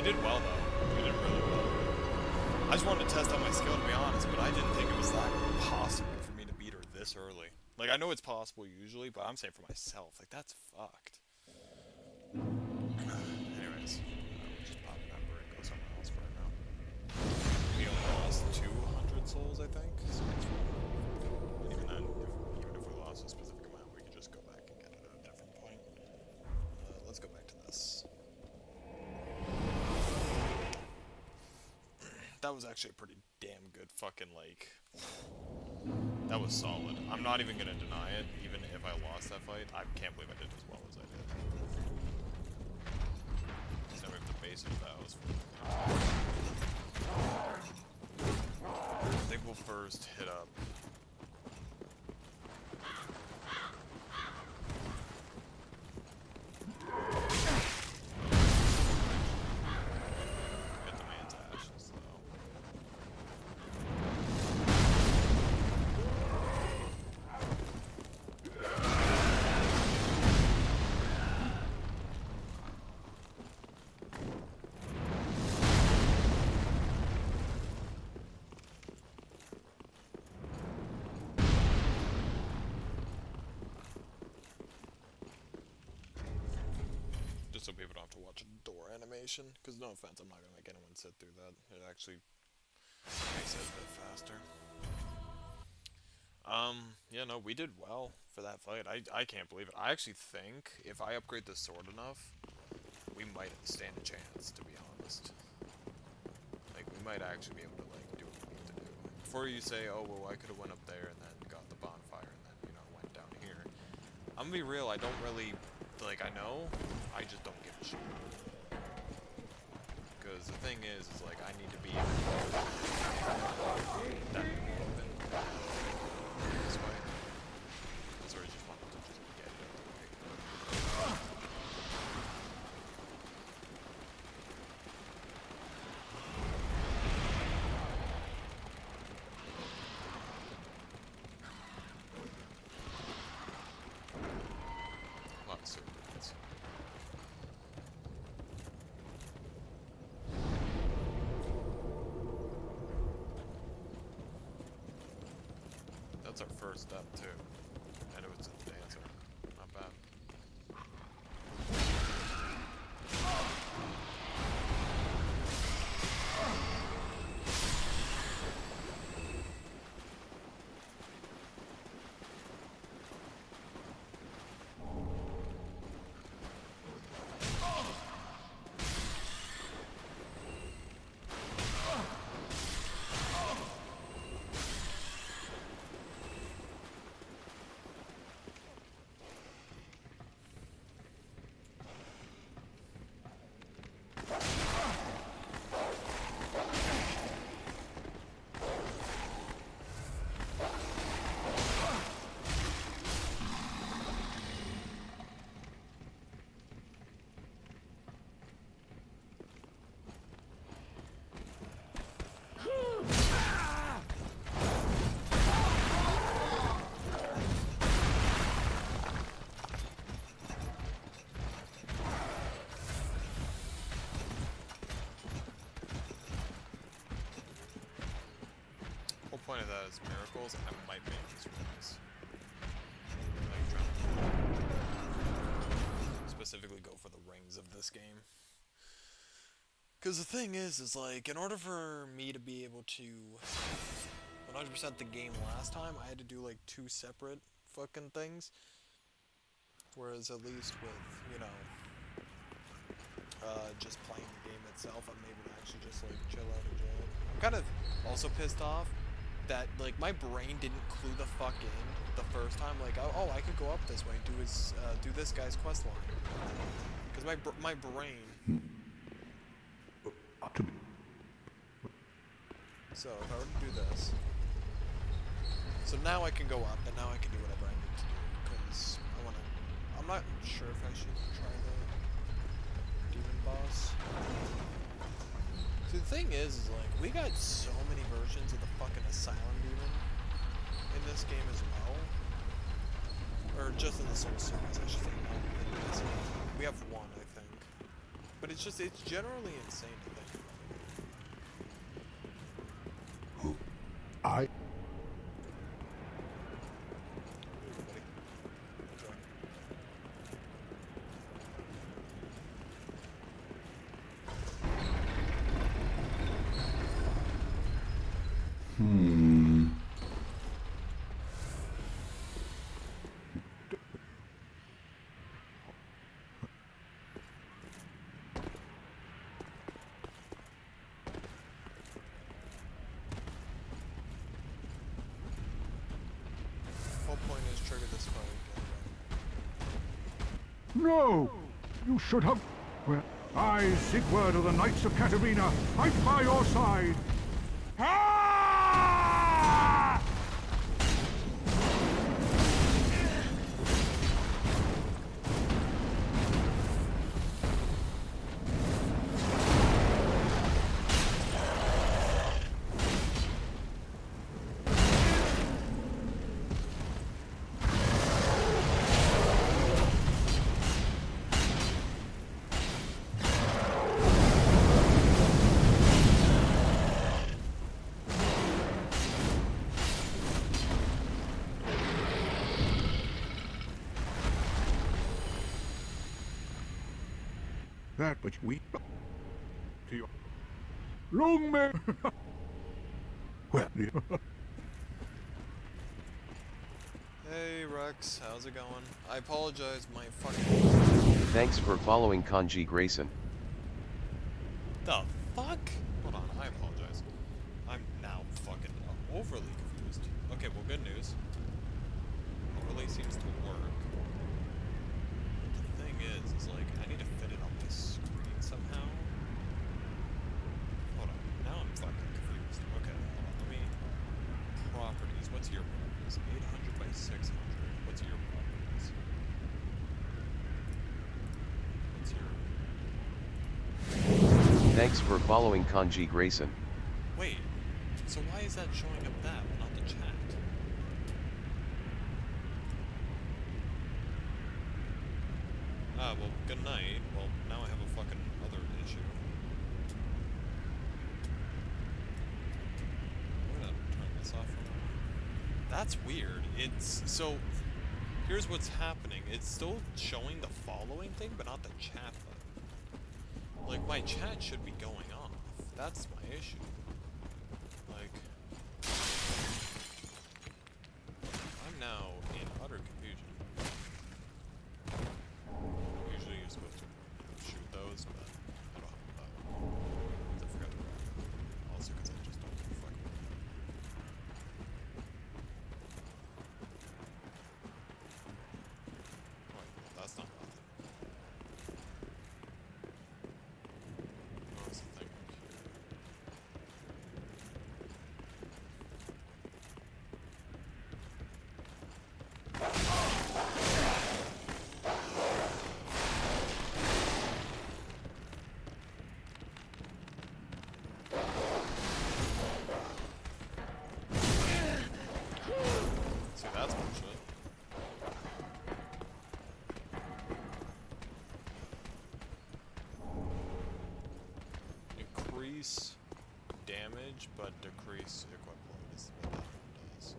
We did well though. We did really well. I just wanted to test out my skill, to be honest, but I didn't think it was that possible for me to beat her this early. Like, I know it's possible usually, but I'm saying for myself, like, that's fucked. Anyways, we'll just pop a number and go somewhere else for right now. We only lost 200 souls, I think, so it's fine. Even then, even if we lost a specific amount, we could just go back and get it at a different point. Let's go back to this. That was actually a pretty damn good fucking, like... That was solid. I'm not even gonna deny it, even if I lost that fight. I can't believe I did as well as I did. So now we have the basic vows. I think we'll first hit up... Get the man's ashes, though. Just so people don't have to watch a door animation, because no offense, I'm not gonna make anyone sit through that. It actually makes it a bit faster. Yeah, no, we did well for that fight. I can't believe it. I actually think if I upgrade the sword enough, we might stand a chance, to be honest. Like, we might actually be able to, like, do what we need to do. Before you say, oh, well, I could have went up there and then got the bonfire and then, you know, went down here. I'm gonna be real, I don't really, like, I know, I just don't give a shit. Because the thing is like, I need to be able to that open this way. That's where I just wanted to just get it out of the way. A lot of serpents. That's our first step too. I know it's a dancer. Not bad. Point of that is miracles, and I might make these rings. Like, trying to specifically go for the rings of this game. Because the thing is like, in order for me to be able to 100% the game last time, I had to do like 2 separate fucking things. Whereas at least with, you know, just playing the game itself, I'm able to actually just like chill out and enjoy it. I'm kind of also pissed off that, like, my brain didn't clue the fuck in the first time, like, oh, I could go up this way, do this guy's quest line. Because my brain... So, if I were to do this... So now I can go up, and now I can do whatever I need to do, because I'm not sure if I should try the demon boss. See, the thing is like, we got so many versions of the fucking Asylum Demon in this game as well. Or just in the Soul series, I should say. No, we have one, I think. But it's just, it's generally insane to think I. about. Whole point is trigger this card again. No! You should have. Well, I, Sigurd of the Knights of Katarina, fight by your side. Ah! That which we to you. Long may. Well, Hey Rex, how's it going? I apologize, my fucking... Thanks for following Kanji Grayson. The fuck? Hold on, I apologize. I'm now fucking overly confused. Okay, well, good news. Overlay seems to work. The thing is like, I need to fit it on my screen somehow. Hold on, now I'm fucking confused. Okay, hold on, let me... Properties, what's your properties? 800 by 600. What's your properties? What's your... Thanks for following Kanji Grayson. Wait, so why is that showing up that, but not the chat? Ah, well, good night. Well, now I have a fucking other issue. I'm gonna turn this off for a moment. That's weird. It's, so, here's what's happening. It's still showing the following thing, but not the chat button. Like, my chat should be going off. That's my issue. Like, I'm now in utter confusion. Usually you're supposed to shoot those, but I don't have a bow. 'Cause I forgot to grab it. Also, because I just don't give a fuck about that. Wait, that's not nothing. Oh, it's a thing back here. See, that's bullshit. Increase damage, but decrease equip load is what that one does.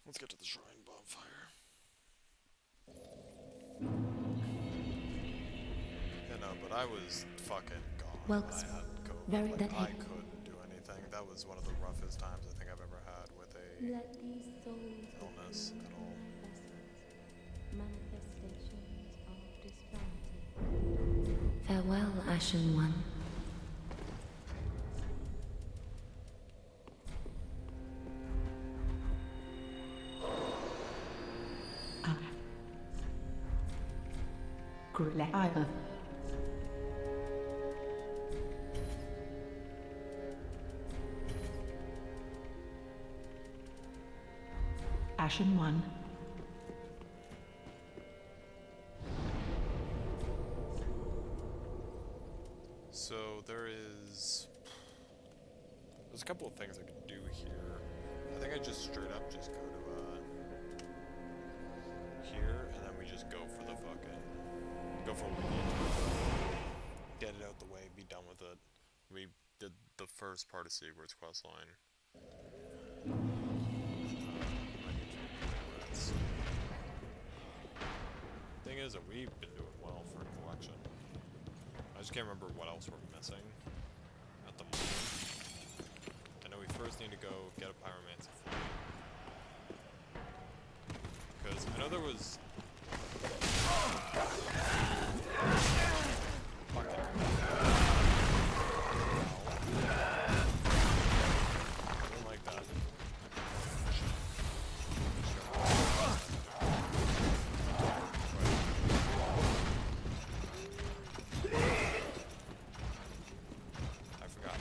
Let's get to the shrine bonfire. Yeah, no, but I was fucking gone. Welks, I had COVID. very Like, that I hit. couldn't do anything. That was one of the roughest times I think I've ever had with a Let these souls illness at all. manifestations of disparity. Farewell, Ashen One. Grilla. Ashen one. So there's a couple of things I could do here. I think I just straight up just go to here, and then we just go for the fucking what we need to. Get it out the way, be done with it. We did the first part of Sigurd's questline. Thing is that we've been doing well for a collection. I just can't remember what else we're missing at the moment. I know we first need to go get a pyromancy fleet. Because I know there was... I don't like that. I forgot.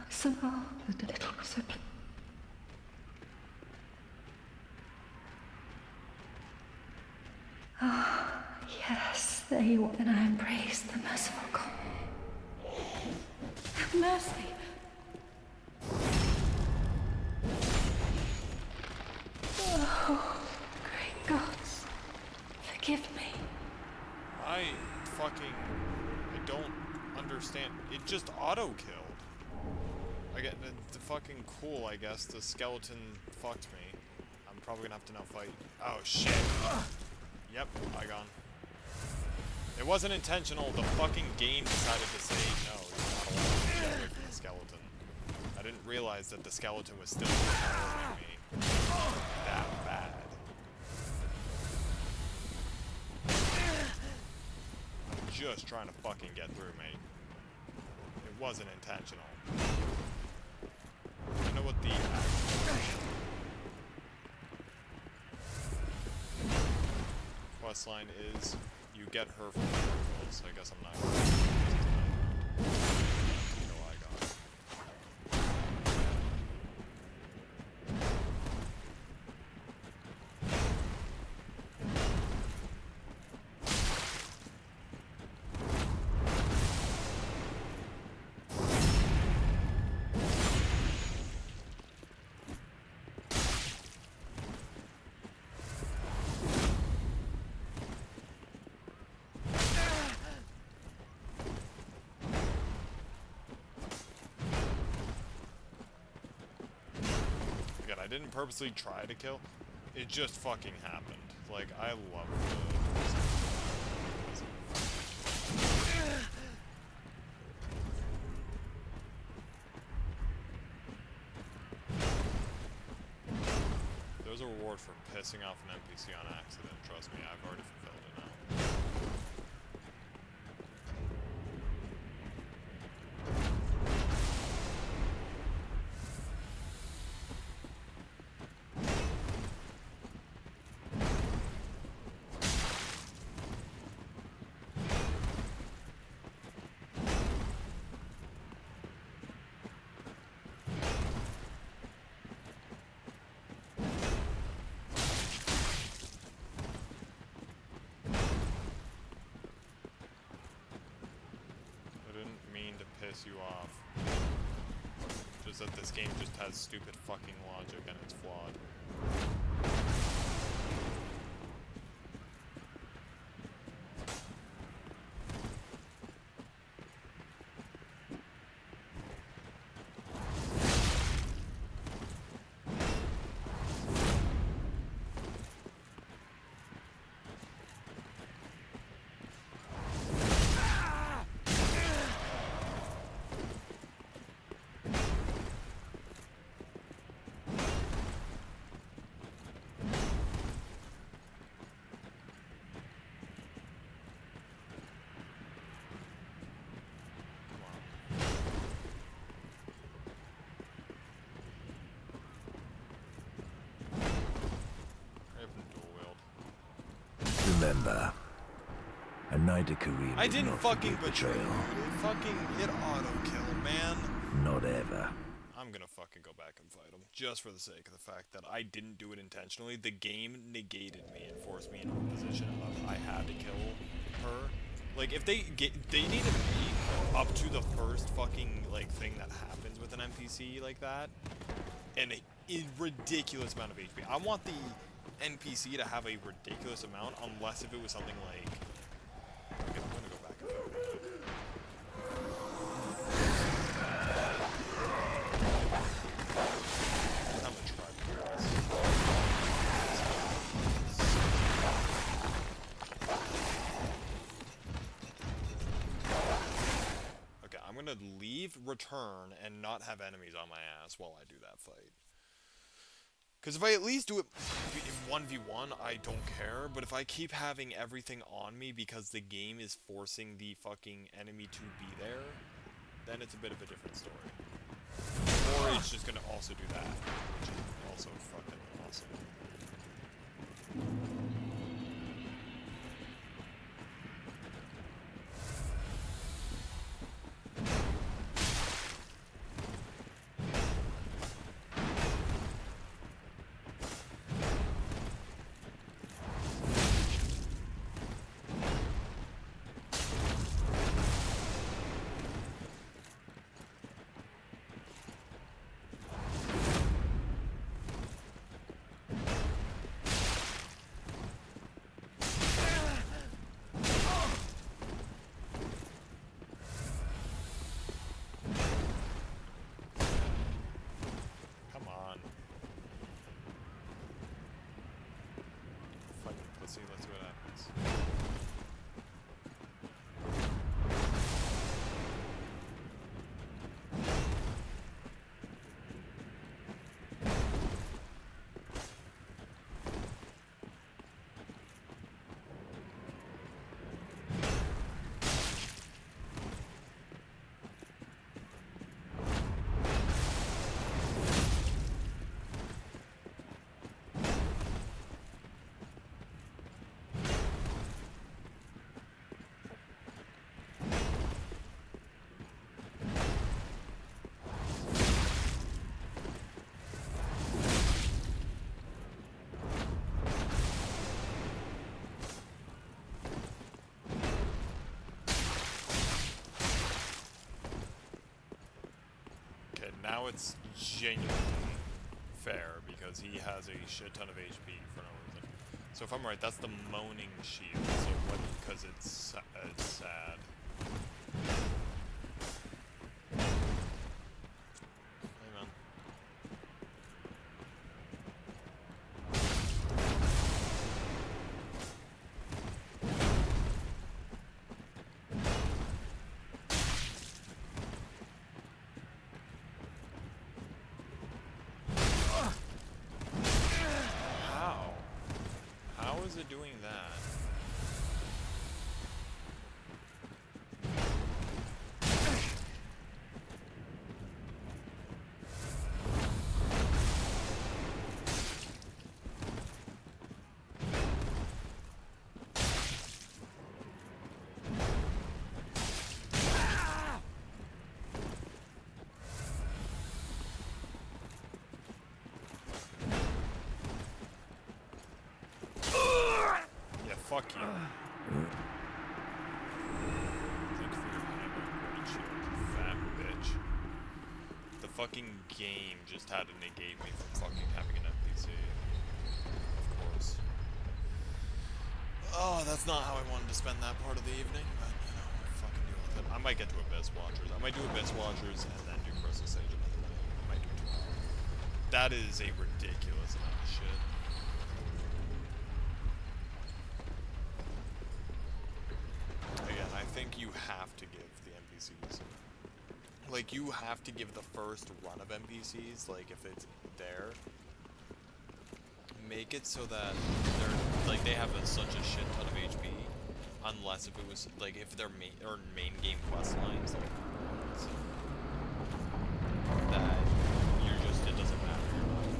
Somehow, the little sibling. Ah, yes, there you are. And I embrace the merciful God. Have mercy. Oh, great gods, forgive me. I don't understand. It just auto-killed. I get the fucking cool, I guess. The skeleton fucked me. I'm probably gonna have to now fight. Oh shit. Yep, Bygone. It wasn't intentional. The fucking game decided to say no. You're not allowed to get away from the skeleton. I didn't realize that the skeleton was still following me that bad. I'm just trying to fucking get through, mate. It wasn't intentional. I know what the quest line is. You get her from the circle, so I guess I'm not going to kill Igon. Again, I didn't purposely try to kill. It just fucking happened. Like, I love There's a reward for pissing off an NPC on accident. Trust me, I've already fulfilled it now. piss you off. Just that this game just has stupid fucking logic and it's flawed. Remember, a night of Kareem. I is didn't not fucking forget betray you. betrayal. It fucking hit auto kill, man. Not ever. I'm gonna fucking go back and fight him, just for the sake of the fact that I didn't do it intentionally. The game negated me and forced me into a position of I had to kill her. Like, if they need to make up to the first fucking, like, thing that happens with an NPC like that, and a ridiculous amount of HP. I want the NPC to have a ridiculous amount, unless if it was something like... Okay, I'm gonna go back and fight him. I'm gonna try to do this. Okay, I'm gonna leave, return, and not have enemies on my ass while I do that fight. Because if I at least do it 1v1, I don't care, but if I keep having everything on me because the game is forcing the fucking enemy to be there, then it's a bit of a different story. Or it's just gonna also do that, which is also fucking awesome. Let's see what happens. Now it's genuinely fair because he has a shit ton of HP for no reason. So if I'm right, that's the Moaning Shield. So what? Because it's sad. Hey man. How is it doing that? Fuck you. Thank you for your hammer, great shield, fat fucking game just had to negate me from fucking having an NPC. Of course. Oh, that's not how I wanted to spend that part of the evening, but, you know, fucking deal with it. I might get to Abyss Watchers. I might do Abyss Watchers and then do Crystal Sage another night. I might do it tomorrow. That is a ridiculous amount of shit. Again, I think you have to give the NPCs... Like, you have to give the first run of NPCs, like, if it's there, make it so that they're, like, they have such a shit ton of HP, unless if it was, like, if they're main game quest lines, like, so, that you're just, it doesn't matter, you're not gonna...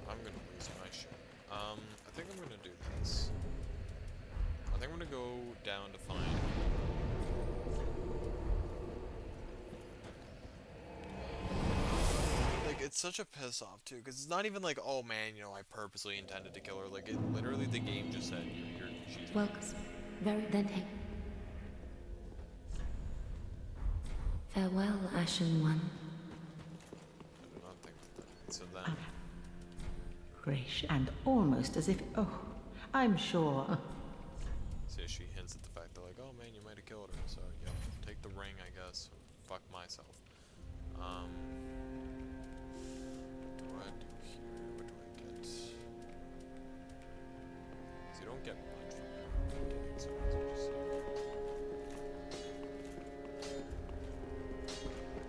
I'm gonna lose my shit. I think I'm gonna do this. I think I'm gonna go down to find... Like, it's such a piss off, too, because it's not even like, oh man, you know, I purposely intended to kill her. Like, it literally, the game just said, she's... Welcome. Very then hey. Farewell, Ashen One. I do not think that. So then... Grace, and almost as if, oh, I'm sure. See, she hints at the fact that, like, oh man, you might have killed her, so, yeah, take the ring, I guess. Fuck myself. What do I do here? What do I get? So you don't get much from getting so just...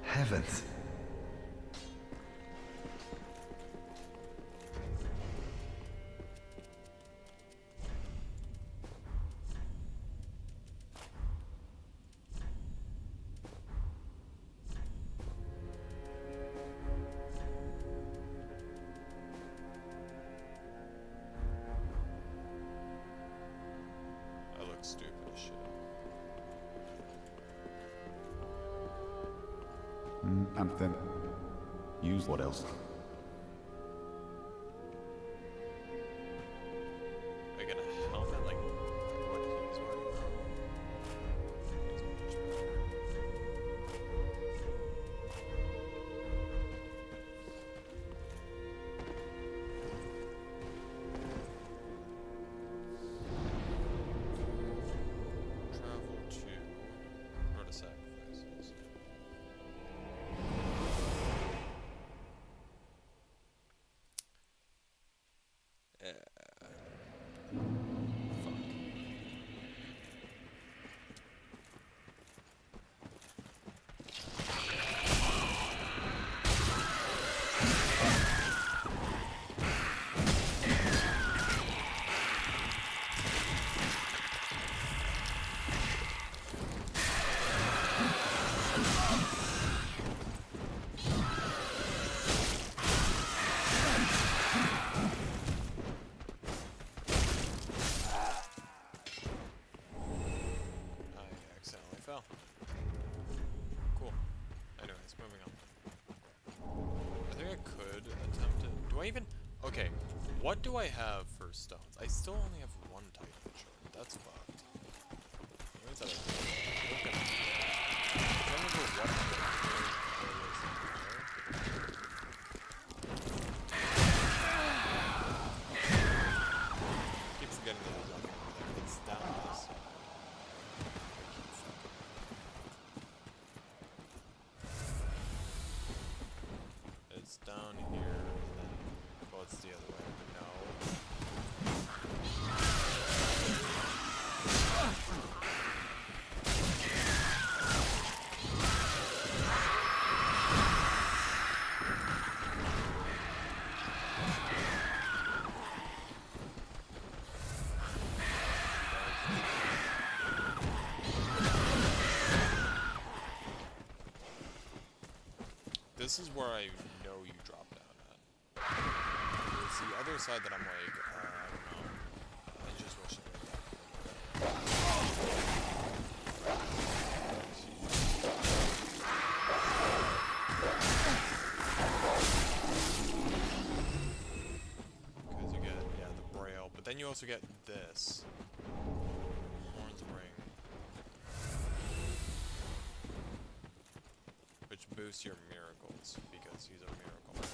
Heavens. I look stupid as shit. And then use what else? Like in a helmet, like what he's wearing now. He's much better. Travel to Road of Sacrifices. Fuck. I accidentally fell. Cool. Anyways, moving on. I think I could attempt it. Do I even... Okay, what do I have for stones? I still only have one Titan shard. That's fucked. Where's that? Okay. I don't remember what I did. Keep forgetting that there's nothing over there. It's down this. It's down here, and then, well, it's the other way, but no. This is where I know you drop down at. It's the other side that I'm like, I don't know. I just wish it would also get this. Horns Ring. Which boosts your miracles, because he's a miracle man.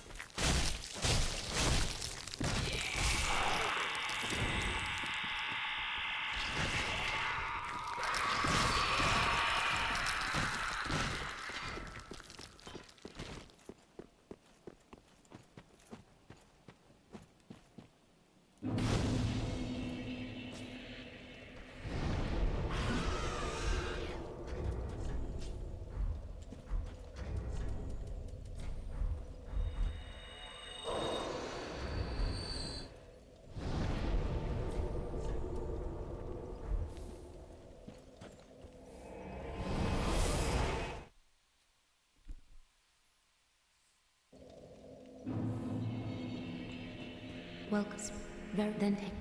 Welcome. Very then take.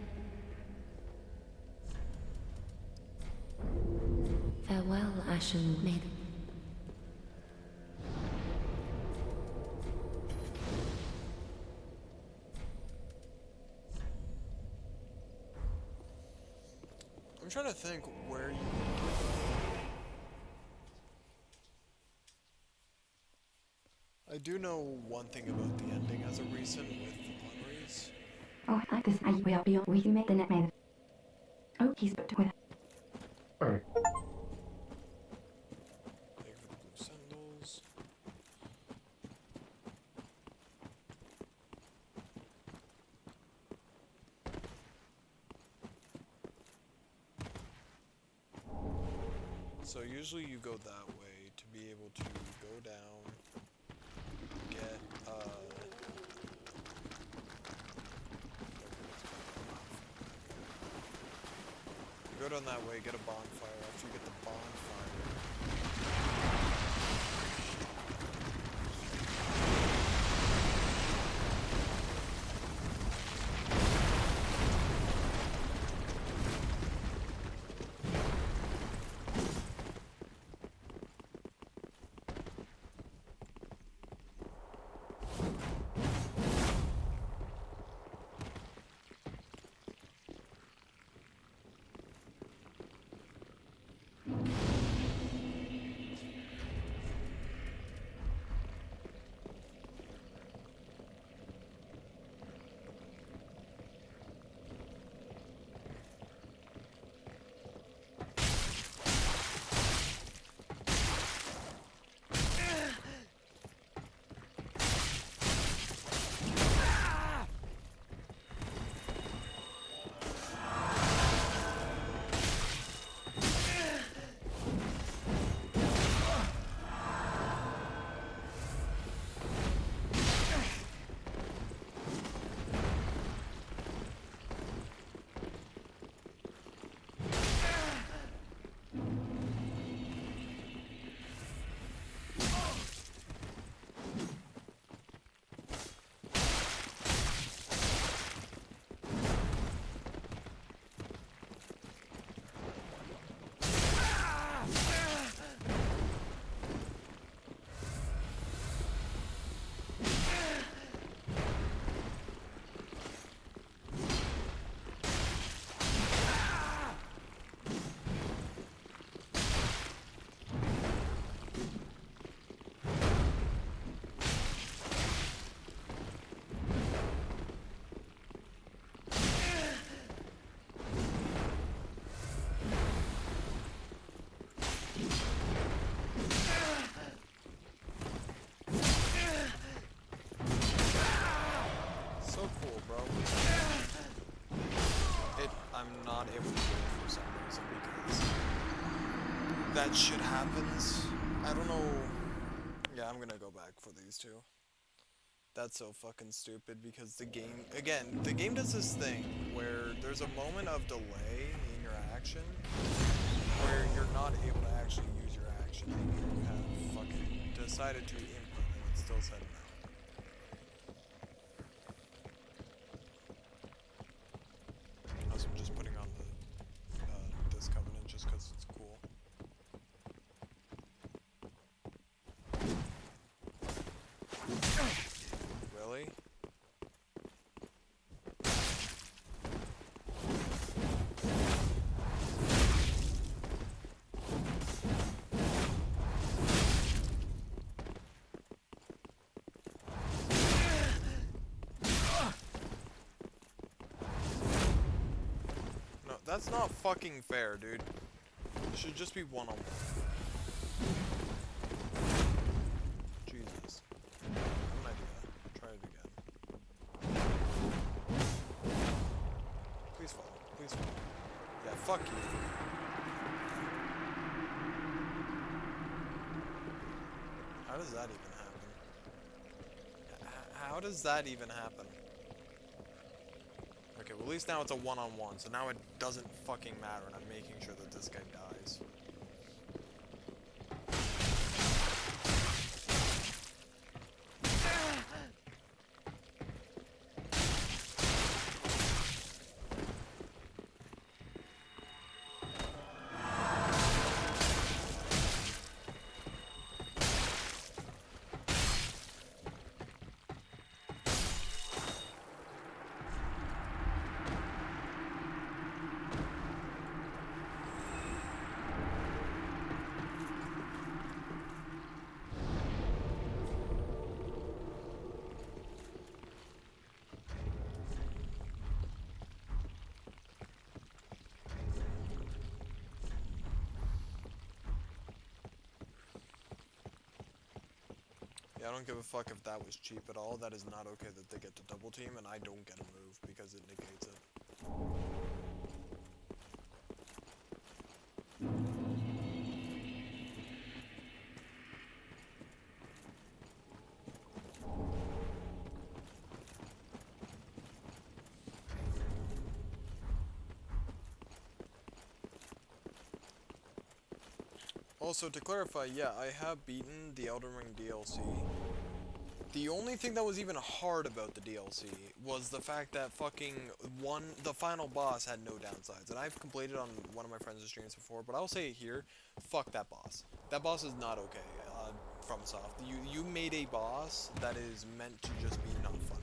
Farewell, Ashen Maiden. I'm trying to think where you I do know one thing about the ending as a recent with Henri's. Oh, I this I will be on with you, the net man. Oh, he's booked with. Thank you for the blue sandals. So usually you go that way to be able to go down, get you go down that way, get a bonfire. After you get the bonfire, I'm not able to do it for some reason because that shit happens. I don't know. Yeah, I'm gonna go back for these two. That's so fucking stupid because the game, again, the game does this thing where there's a moment of delay in your action where you're not able to actually use your action that you have fucking decided to input and it still said no. Also, I'm just putting on the this covenant just because it's cool. Really? That's not fucking fair, dude. It should just be one-on-one. Jesus. How can I do that? Try it again. Please fall. Please fall. Yeah, fuck you. How does that even happen? How does that even happen? Okay, well at least now it's a one-on-one, so now it doesn't fucking matter, and I'm making sure that this guy dies. Yeah, I don't give a fuck if that was cheap at all. That is not okay that they get to double team and I don't get a move because it negates it. Also, to clarify, yeah, I have beaten the Elden Ring DLC. The only thing that was even hard about the DLC was the fact that the final boss had no downsides. And I've completed on one of my friends' streams before, but I'll say it here, fuck that boss. That boss is not okay, FromSoft. You made a boss that is meant to just be not fun.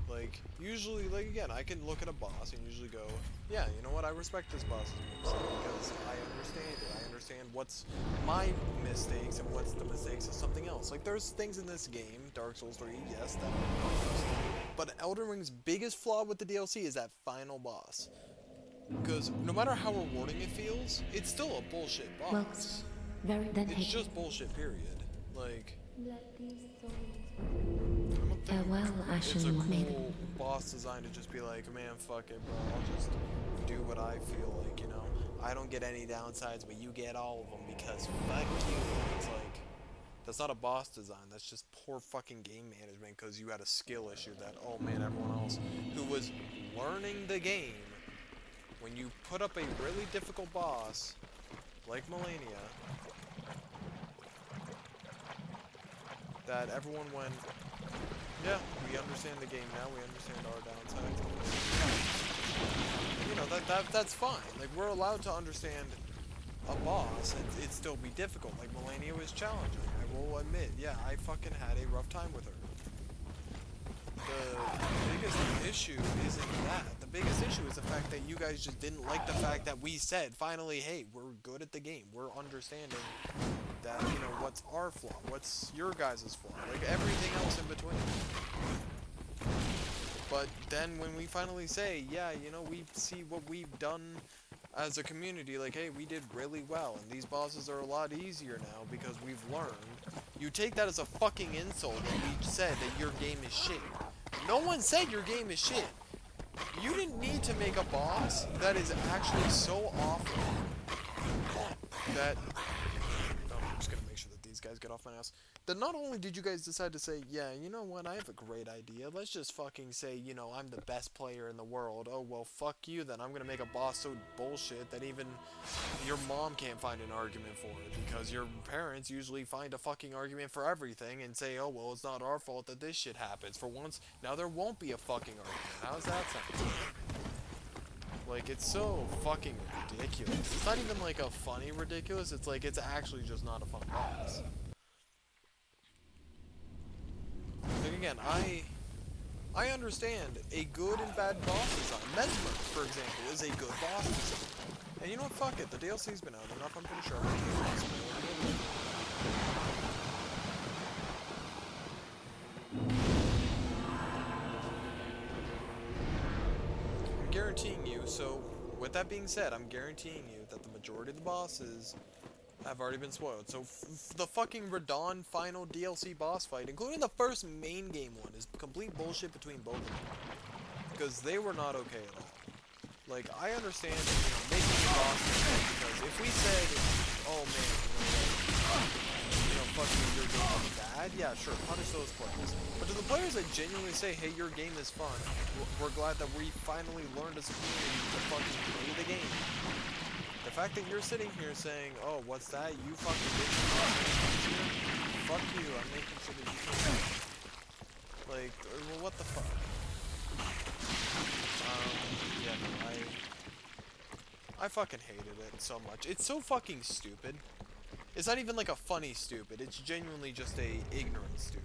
Like, usually, like, again, I can look at a boss and usually go, yeah, you know what, I respect this boss's moveset because I understand it. I understand what's my mistakes and what's the mistakes of something else. Like, there's things in this game, Dark Souls 3, yes, that are but Elden Ring's biggest flaw with the DLC is that final boss. Because no matter how rewarding it feels, it's still a bullshit boss. It's just bullshit, period. Like, Farewell, it's a Ashen Maiden. cool boss design to just be like, man, fuck it, bro. I'll just do what I feel like, you know. I don't get any downsides, but you get all of them because fuck you. It's like, that's not a boss design. That's just poor fucking game management because you had a skill issue that, oh man, everyone else who was learning the game, when you put up a really difficult boss like Malenia, that everyone went, yeah, we understand the game now, we understand our downsides. You know, that's fine. Like, we're allowed to understand a boss and it still be difficult. Like, Malenia was challenging. I will admit, yeah, I fucking had a rough time with her. The biggest issue isn't that. The biggest issue is the fact that you guys just didn't like the fact that we said, finally, hey, we're good at the game. We're understanding that, you know, what's our flaw, what's your guys' flaw, like everything else in between. But then when we finally say, yeah, you know, we see what we've done as a community, like, hey, we did really well, and these bosses are a lot easier now because we've learned, you take that as a fucking insult that we said that your game is shit. No one said your game is shit. You didn't need to make a boss that is actually so awful that... I'm just gonna make sure that these guys get off my ass. That not only did you guys decide to say, yeah, you know what, I have a great idea. Let's just fucking say, you know, I'm the best player in the world. Oh, well, fuck you then. I'm gonna make a boss so bullshit that even your mom can't find an argument for it. Because your parents usually find a fucking argument for everything and say, oh, well, it's not our fault that this shit happens. For once, now there won't be a fucking argument. How's that sound? Like, it's so fucking ridiculous. It's not even like a funny ridiculous. It's like, it's actually just not a fun boss. Like, again, I understand a good and bad boss design. Mesmer, for example, is a good boss design. And you know what? Fuck it. The DLC's been out enough, I'm pretty sure. I'm guaranteeing you, so with that being said, I'm guaranteeing you that the majority of the bosses have already been spoiled. So the fucking Radon final DLC boss fight, including the first main game one, is complete bullshit between both of them. Because they were not okay at all. Like, I understand, making the boss because if we said, oh man, fuck you, your game is bad, yeah, sure, punish those players. But to the players that genuinely say, hey, your game is fun, we're glad that we finally learned as a community to fucking play the game. The fact that you're sitting here saying, oh, what's that, you fucking bitch, fuck you, I'm making sure that you can't. Like, well, what the fuck? Yeah, no, I fucking hated it so much. It's so fucking stupid. It's not even like a funny stupid, it's genuinely just a ignorant stupid.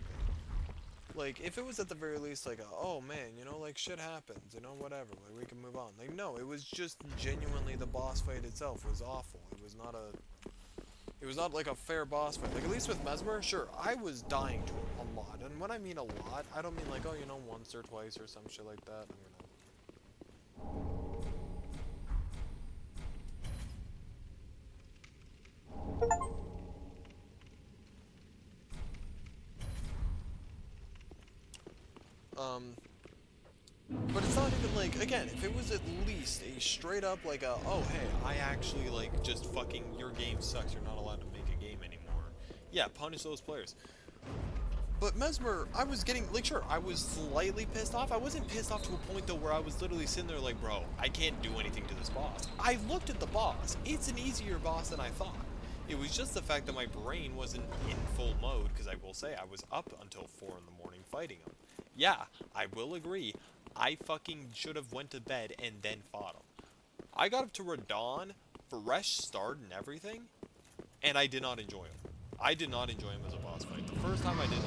Like, if it was at the very least like a, oh man, like shit happens, whatever, like we can move on. Like, no, it was just genuinely the boss fight itself was awful. It was not like a fair boss fight. Like, at least with Mesmer, sure, I was dying to it a lot. And when I mean a lot, I don't mean like, oh, once or twice or some shit like that. But it's not even like, again, if it was at least a straight up like a, oh hey, I actually like just fucking, your game sucks, you're not allowed to make a game anymore. Yeah, punish those players. But Mesmer, I was getting, like, sure, I was slightly pissed off. I wasn't pissed off to a point though where I was literally sitting there like, bro, I can't do anything to this boss. I looked at the boss. It's an easier boss than I thought. It was just the fact that my brain wasn't in full mode, because I will say I was up until 4 in the morning fighting him. Yeah, I will agree. I fucking should have went to bed and then fought him. I got up to Radon, fresh start and everything, and I did not enjoy him. I did not enjoy him as a boss fight. The first time I did it.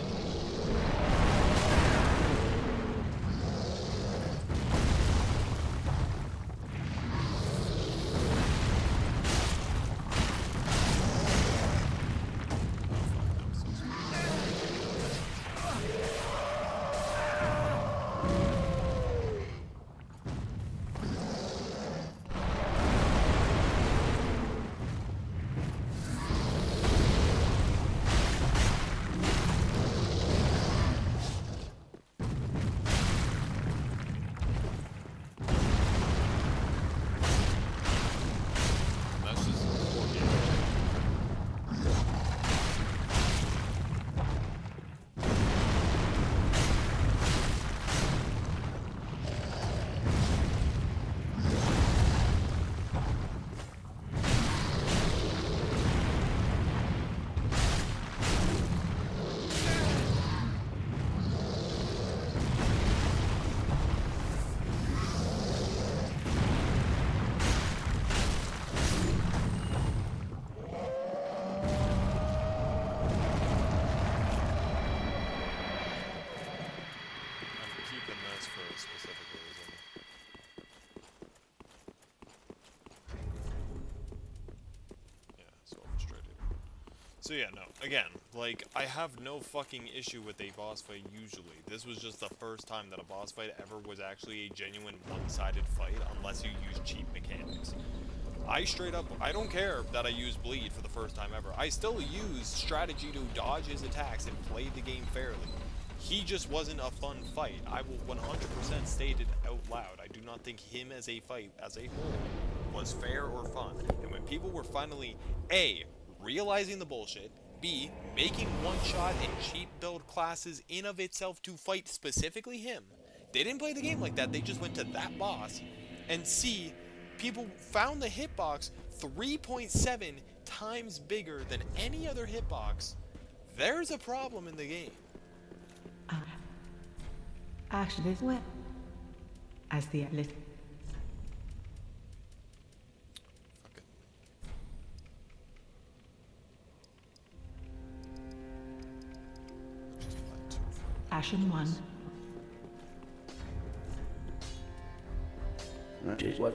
So yeah, no, again, like, I have no fucking issue with a boss fight usually. This was just the first time that a boss fight ever was actually a genuine one-sided fight, unless you use cheap mechanics. I straight up, I don't care that I use bleed for the first time ever. I still use strategy to dodge his attacks and play the game fairly. He just wasn't a fun fight. I will 100% state it out loud. I do not think him as a fight, as a whole, was fair or fun. And when people were finally, A, realizing the bullshit, B, making one-shot and cheap build classes in of itself to fight specifically him, they didn't play the game like that, they just went to that boss, and C, people found the hitbox 3.7 times bigger than any other hitbox, there's a problem in the game. Actually, well, as the little. Ashen 1. That is what?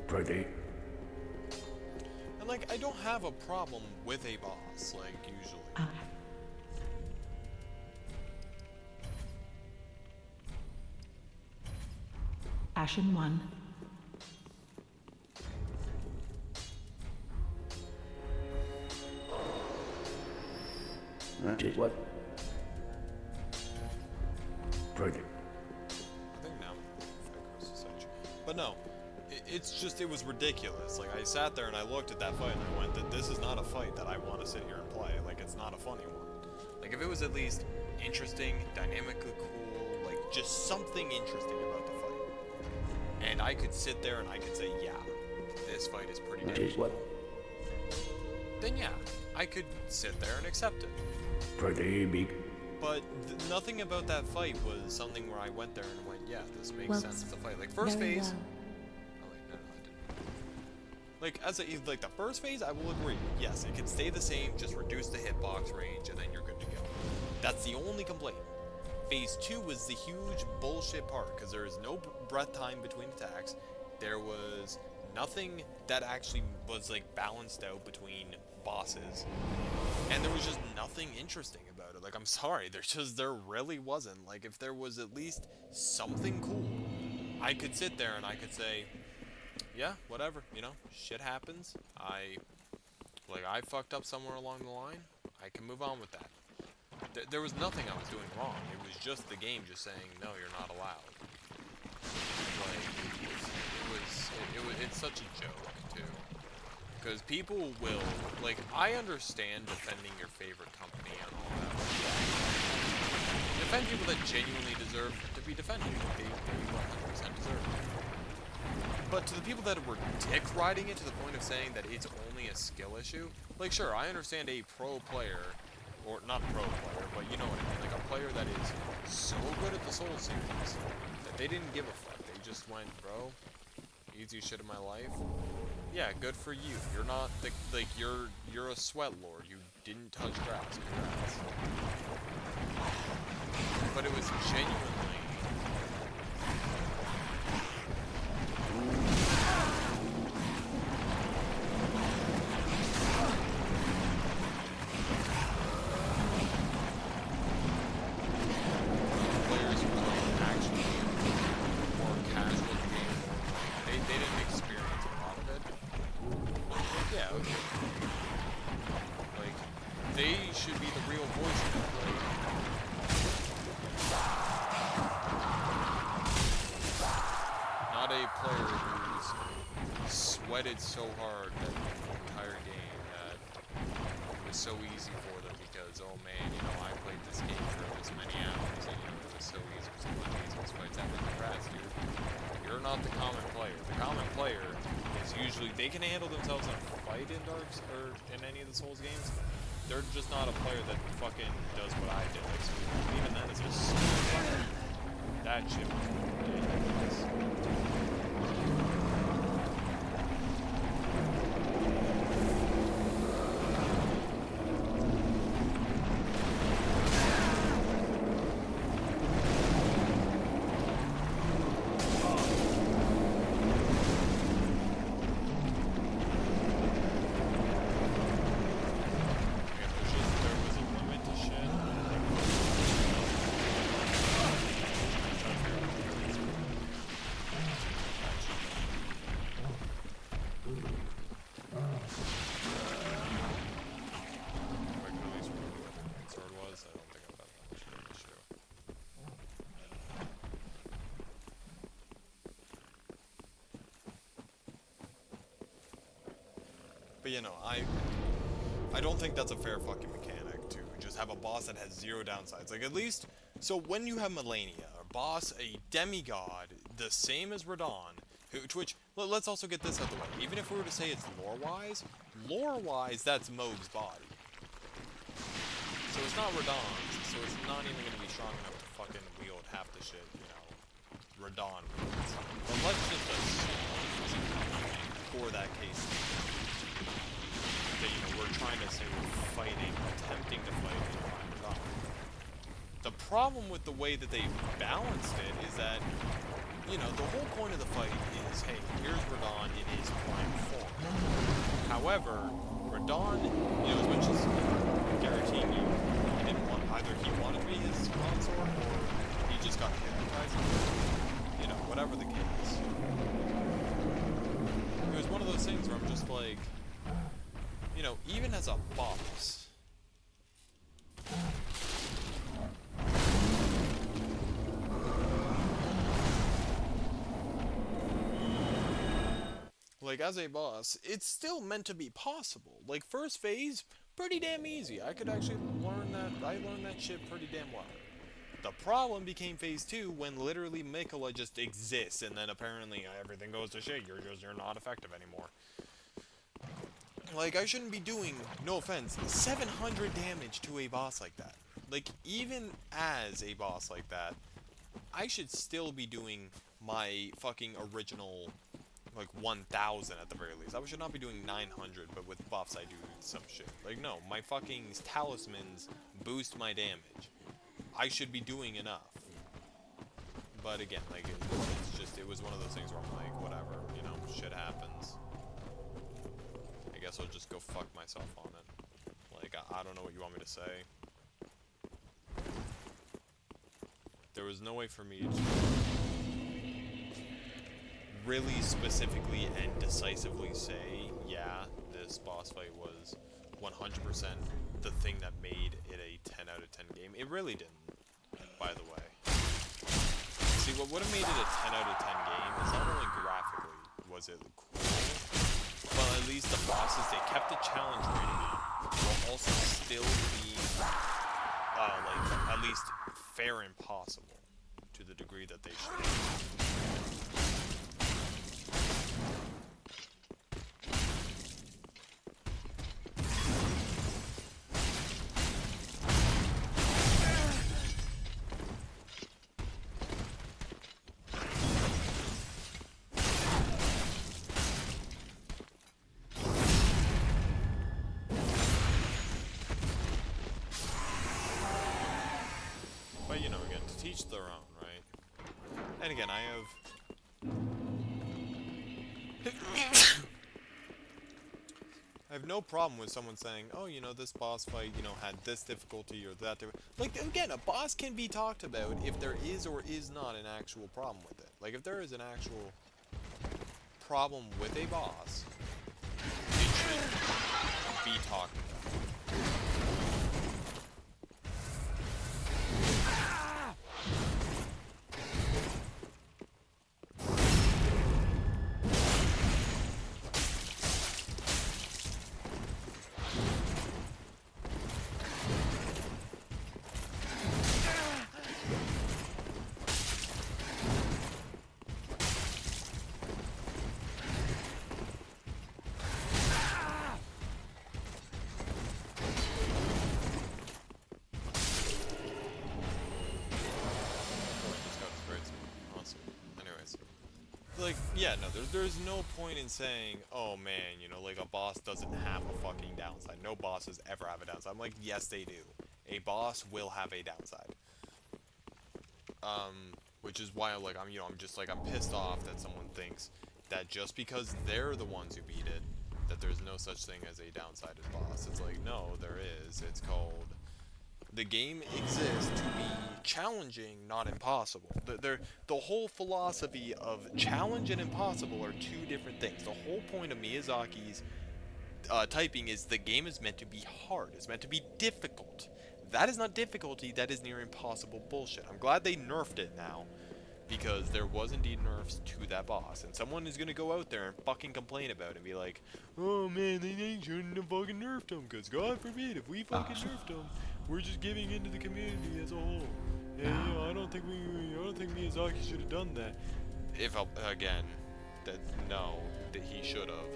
Pretty. And like, I don't have a problem with a boss, like, usually. Ashen 1. What? Predict. I think now Fighters is such. But no, it's just, it was ridiculous. Like, I sat there and I looked at that fight and I went, that this is not a fight that I want to sit here and play. Like, it's not a funny one. Like, if it was at least interesting, dynamically cool, like, just something interesting about the fight, and I could sit there and I could say, yeah, this fight is pretty damn cool, What? then yeah, I could sit there and accept it. Pretty big. But nothing about that fight was something where I went there and went, yeah, this makes Well, sense as a fight. Like, first very phase... well. Oh, wait, no, I didn't. Like, the first phase, I will agree. Yes, it can stay the same, just reduce the hitbox range, and then you're good to go. That's the only complaint. Phase 2 was the huge bullshit part, because there is no breath time between attacks. There was nothing that actually was, like, balanced out between bosses. And there was just nothing interesting about it. Like, I'm sorry, there really wasn't. Like, if there was at least something cool, I could sit there and I could say, yeah, whatever, you know, shit happens. I fucked up somewhere along the line. I can move on with that. There was nothing I was doing wrong. It was just the game just saying, no, you're not allowed. Like, it's such a joke, too. Because people will, like, I understand defending your favorite company and all that. Defend people that genuinely deserve to be defended. They 100% deserve it. But to the people that were dick riding it to the point of saying that it's only a skill issue, like, sure, I understand a pro player, or not pro player, but you know what I mean, like a player that is so good at the Soul series that they didn't give a fuck. They just went, bro, easiest shit of my life. Yeah, good for you. You're not the, like, you're a sweat lord. You didn't touch grass. Congrats. But it was genuinely. Players who were actually more casual at the game, they didn't experience a lot of it. Yeah, okay. Like, they should be the real voice of it. Like, not a player who's sweated so hard that the entire game that it was so easy for them because, oh man, you know, I played this game for this many hours and, you know, it was so easy, it was one of the easiest fights ever. Congrats, dude. You're not the common player. The common player is usually, they can handle themselves in a fight in Darks or in any of the Souls games. They're just not a player that fucking does what I did. Like, so even then, it's just that shit was ridiculous. But you know, I don't think that's a fair fucking mechanic to just have a boss that has zero downsides. Like, at least, so when you have Malenia, a boss, a demigod, the same as Radahn, which, let's also get this out of the way. Even if we were to say it's lore-wise, that's Mohg's body. So it's not Radahn's, so it's not even going to be strong enough to fucking wield half the shit, you know, Radahn wields. But let's just assume, for that case, that, you know, we're trying to say we're attempting to fight Radahn. The problem with the way that they balanced it is that, you know, the whole point of the fight is, hey, here's Radahn in his prime form. However, Radahn, you know, as much as guaranteeing you, he didn't want, either he wanted to be his consort, or he just got hypnotized, you know, whatever the case. those things where I'm just like, you know, even as a boss, like, as a boss, it's still meant to be possible. Like, first phase, pretty damn easy. I could actually learn that. I learned that shit pretty damn well. The problem became phase 2 when literally Miquella just exists, and then apparently everything goes to shit. You're not effective anymore. Like, I shouldn't be doing, no offense, 700 damage to a boss like that. Like, even as a boss like that, I should still be doing my fucking original, like, 1000 at the very least. I should not be doing 900, but with buffs I do some shit. Like, no, my fucking talismans boost my damage. I should be doing enough. But again, like, it's just, it was one of those things where I'm like, whatever, you know, shit happens. I guess I'll just go fuck myself on it. Like, I don't know what you want me to say. There was no way for me to really specifically and decisively say, yeah, this boss fight was 100% the thing that made it a 10 out of 10 game. It really didn't, by the way. See, what would have made it a 10 out of 10 game is not only graphically was it cool, but at least the bosses, they kept the challenge rating up, while also still being, like, at least fair and possible to the degree that they should. But, you know, again, to teach their own, right? And again, I have no problem with someone saying, oh, you know, this boss fight, you know, had this difficulty or that. Like, again, a boss can be talked about if there is or is not an actual problem with it. Like, if there is an actual problem with a boss, it should be talked about. Like, yeah, no, there's no point in saying, oh man, you know, like a boss doesn't have a fucking downside. No bosses ever have a downside. I'm like, yes, they do. A boss will have a downside. Which is why, like, I'm just like, I'm pissed off that someone thinks that just because they're the ones who beat it, that there's no such thing as a downside as boss. It's like, no, there is. It's called, the game exists to be challenging, not impossible. The whole philosophy of challenge and impossible are two different things. The whole point of Miyazaki's typing is the game is meant to be hard. It's meant to be difficult. That is not difficulty, that is near impossible bullshit. I'm glad they nerfed it now, because there was indeed nerfs to that boss. And someone is going to go out there and fucking complain about it and be like, oh man, they shouldn't have fucking nerfed him, because God forbid, if we fucking nerfed him, we're just giving in to the community as a whole. And, you know, I don't think Miyazaki should have done that. If, again, that he should have.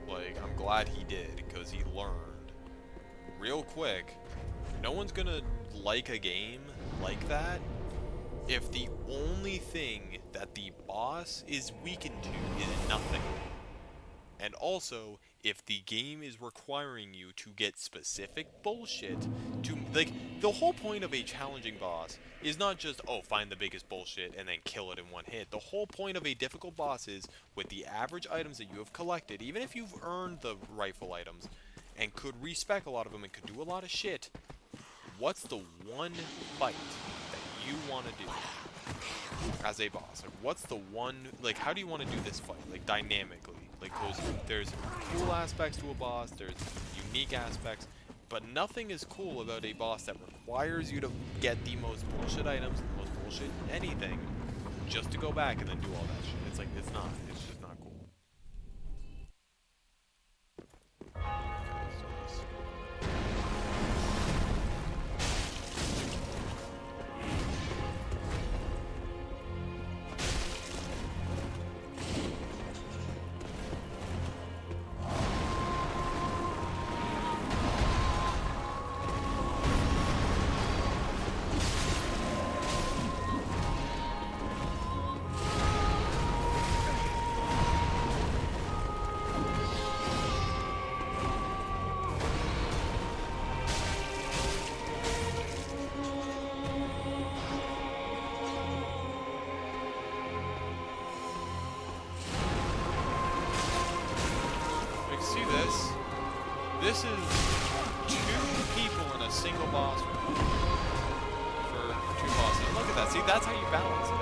Like, I'm glad he did, because he learned real quick. No one's gonna like a game like that if the only thing that the boss is weakened to is nothing. And also, if the game is requiring you to get specific bullshit to, like, the whole point of a challenging boss is not just, oh, find the biggest bullshit and then kill it in one hit. The whole point of a difficult boss is, with the average items that you have collected, even if you've earned the rightful items, and could respec a lot of them and could do a lot of shit, what's the one fight that you want to do as a boss? Like, what's the one, like, how do you want to do this fight, like, dynamically? Like, there's cool aspects to a boss, there's unique aspects, but nothing is cool about a boss that requires you to get the most bullshit items, the most bullshit anything, just to go back and then do all that shit. It's like, it's just not cool. Okay, let's do this. See this? This is 2 people in a single boss room for 2 bosses. Look at that. See, that's how you balance it.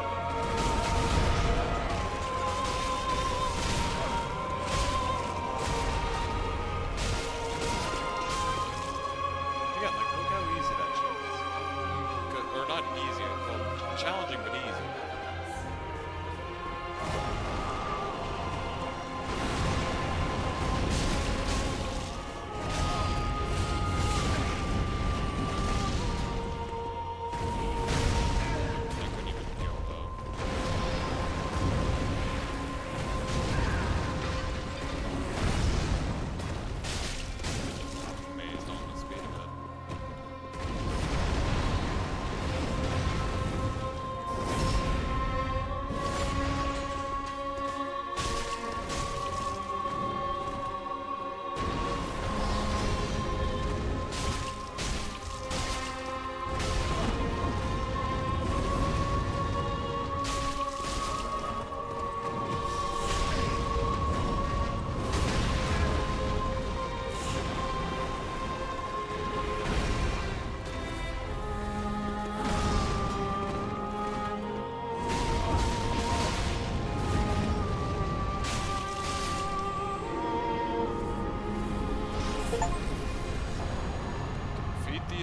Again, like, look how easy that shit is. Or not easy, well, challenging but easy.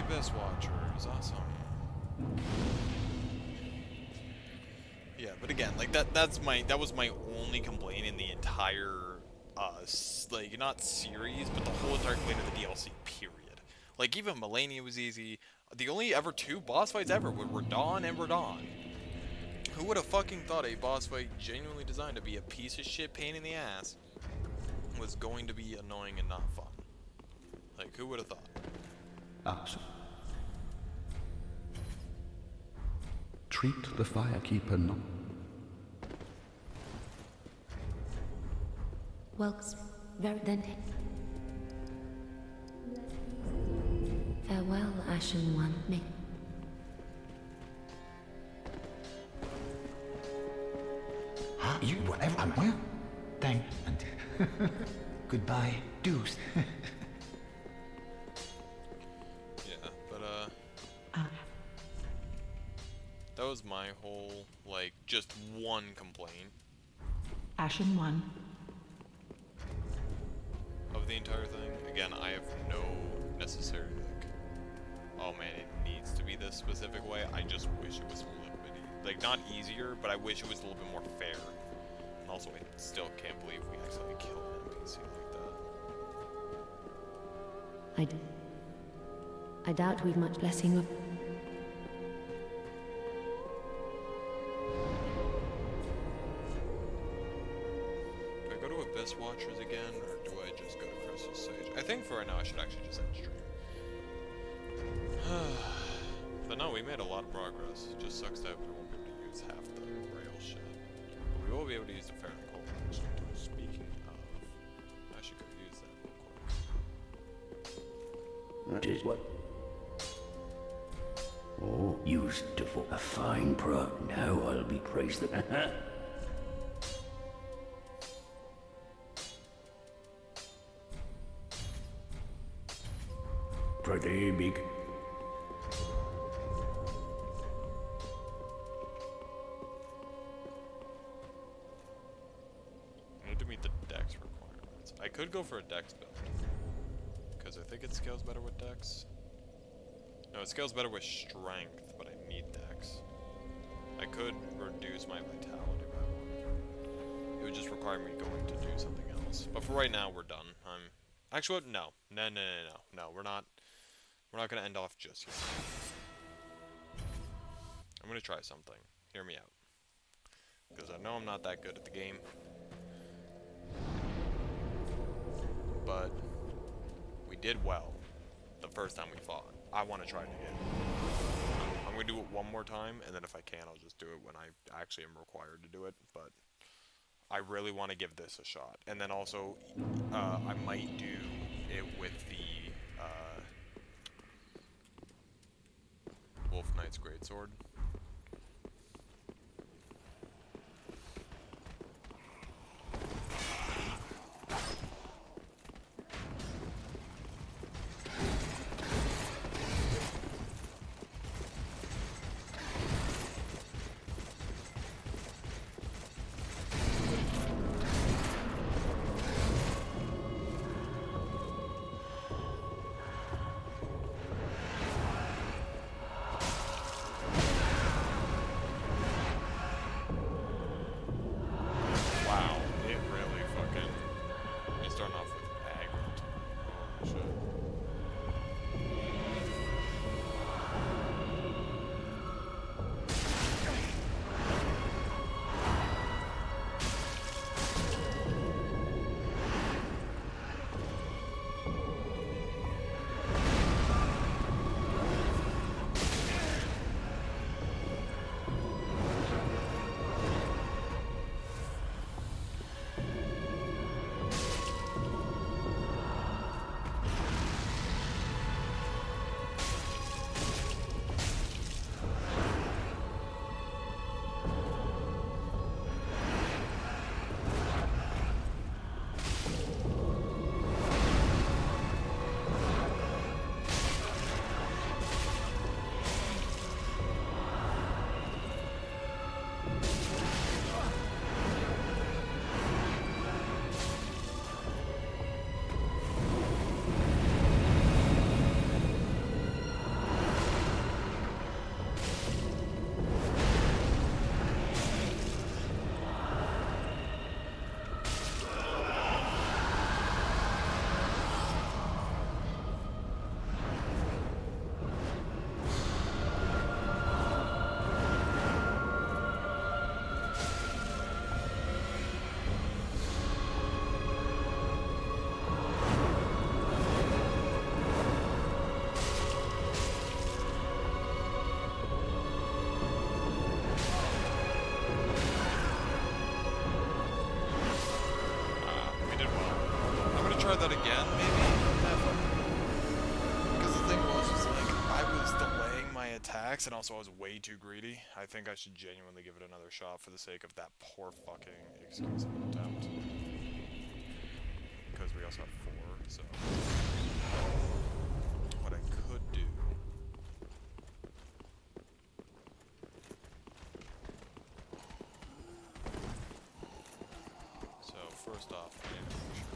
Abyss Watchers, awesome. Yeah, but again, like that was my only complaint in the entire like not series, but the whole entire complaint of the DLC period. Like even Malenia was easy. The only ever 2 boss fights ever were Radahn and Radahn. Who would have fucking thought a boss fight genuinely designed to be a piece of shit pain in the ass was going to be annoying and not fun? Like, who would have thought? Awesome. Treat the Firekeeper not. Welcome. Very then. Farewell, Ashen One. May Huh? You whatever I'm well. Thank and goodbye, deuce. Yeah, but that was my whole, like, just one complaint Ashen One. of the entire thing. Again, I have no necessary, like, oh man, it needs to be this specific way. I just wish it was a little bit, like, not easier, but I wish it was a little bit more fair. And also, I still can't believe we actually killed an NPC like that. I doubt we've much blessing of. Do I go to Abyss Watchers again, or do I just go to Crystal Sage? I think for right now I should actually just end stream. But no, we made a lot of progress. It just sucks that we won't be able to use half the rail shit. But we will be able to use the Fair and Cold actually. Speaking of, I should go use that real quick. That is what? Oh, used to for a fine product. Now I'll be praised. Pretty big. meet the dex requirements. I could go for a dex build. Because I think it scales better with dex. No, it scales better with strength, but I need dex. I could reduce my vitality by 1. It would just require me going to do something else. But for right now, we're done. Actually, no, we're not gonna end off just yet. I'm gonna try something. Hear me out. Because I know I'm not that good at the game. But we did well the first time we fought. I want to try it again. I'm going to do it one more time, and then if I can, I'll just do it when I actually am required to do it. But I really want to give this a shot. And then also, I might do it with the Wolf Knight's Greatsword. That again, maybe? Because the thing was like, I was delaying my attacks, and also I was way too greedy. I think I should genuinely give it another shot for the sake of that poor fucking excuse of an attempt. Because we also have 4, so... What I could do... So, first off, I need to push her.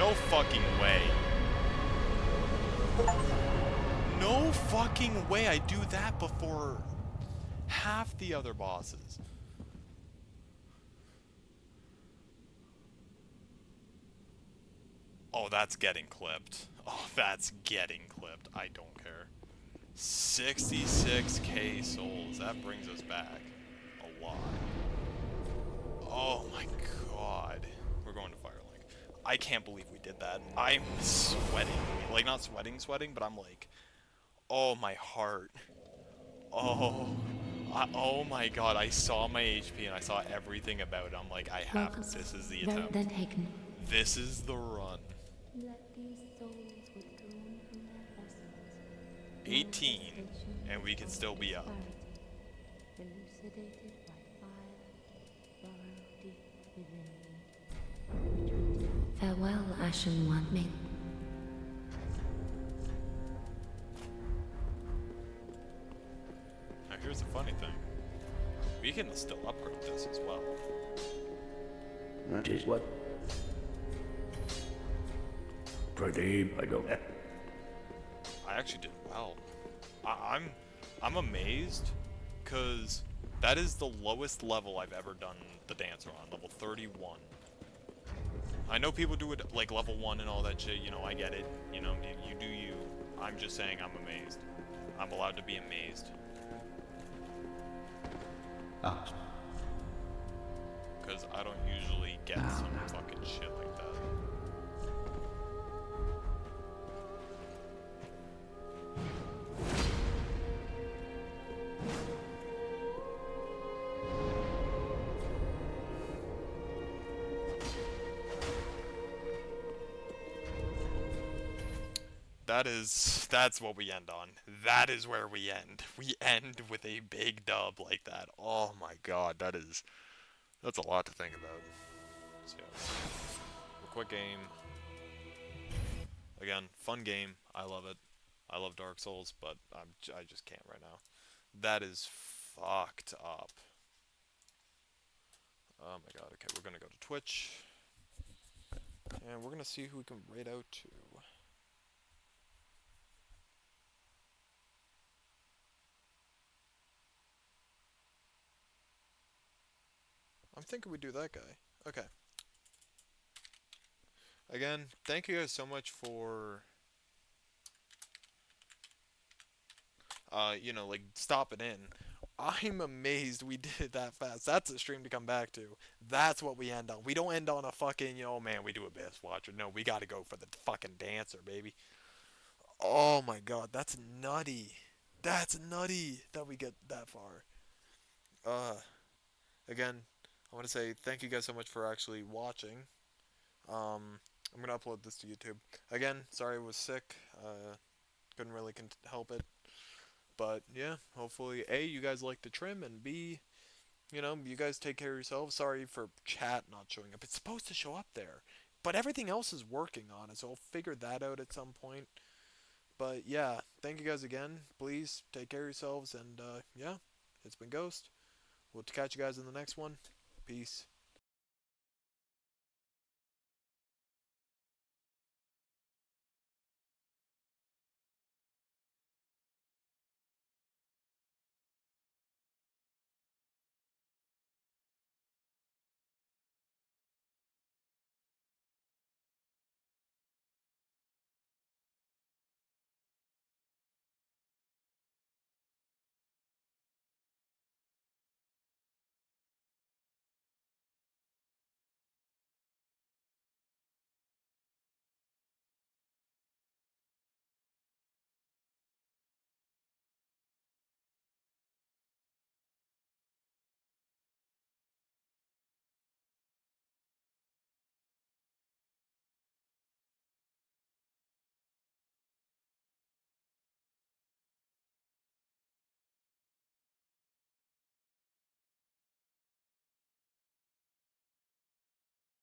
No fucking way. No fucking way I do that before half the other bosses. Oh, that's getting clipped. Oh, that's getting clipped. I don't care. 66k souls. That brings us back a lot. Oh my god. We're going to Firelink. I can't believe we did that. I'm sweating. Like, not sweating, but I'm like, oh, my heart. Oh. Oh my god, I saw my HP and I saw everything about it. I'm like, I have it. This is the attempt. Then taken. This is the run. Let these souls withdrawn from their vessels. 18, and we can still be up. Elucidated by fire, burrow deep within me. Farewell, Ashen One. May Now here's the funny thing. We can still upgrade this as well. That is what? Pradeep, I don't... I actually did well. I'm amazed, cause that is the lowest level I've ever done the dancer on, level 31. I know people do it like level 1 and all that shit, you know, I get it. You know, you do you. I'm just saying I'm amazed. I'm allowed to be amazed. Ah. Cause I don't usually get some fucking shit like that. That's what we end on. That is where we end. We end with a big dub like that. Oh my god, that's a lot to think about. So yeah, a quick game. Again, fun game. I love it. I love Dark Souls, but I just can't right now. That is fucked up. Oh my god. Okay, we're gonna go to Twitch, and we're gonna see who we can raid out to. I'm thinking we do that guy. Okay. Again, thank you guys so much for, you know, like, stopping in. I'm amazed we did it that fast. That's a stream to come back to. That's what we end on. We don't end on a fucking, you know, man, we do a Best Watcher. No, we gotta go for the fucking dancer, baby. Oh my god, that's nutty. That's nutty that we get that far. Again, I want to say thank you guys so much for actually watching. I'm going to upload this to YouTube. Again, sorry I was sick. Couldn't really help it. But, yeah, hopefully, A, you guys like the trim, and B, you know, you guys take care of yourselves. Sorry for chat not showing up. It's supposed to show up there. But everything else is working on it, so I'll figure that out at some point. But, yeah, thank you guys again. Please take care of yourselves, and, yeah, it's been Ghost. We'll catch you guys in the next one. Peace.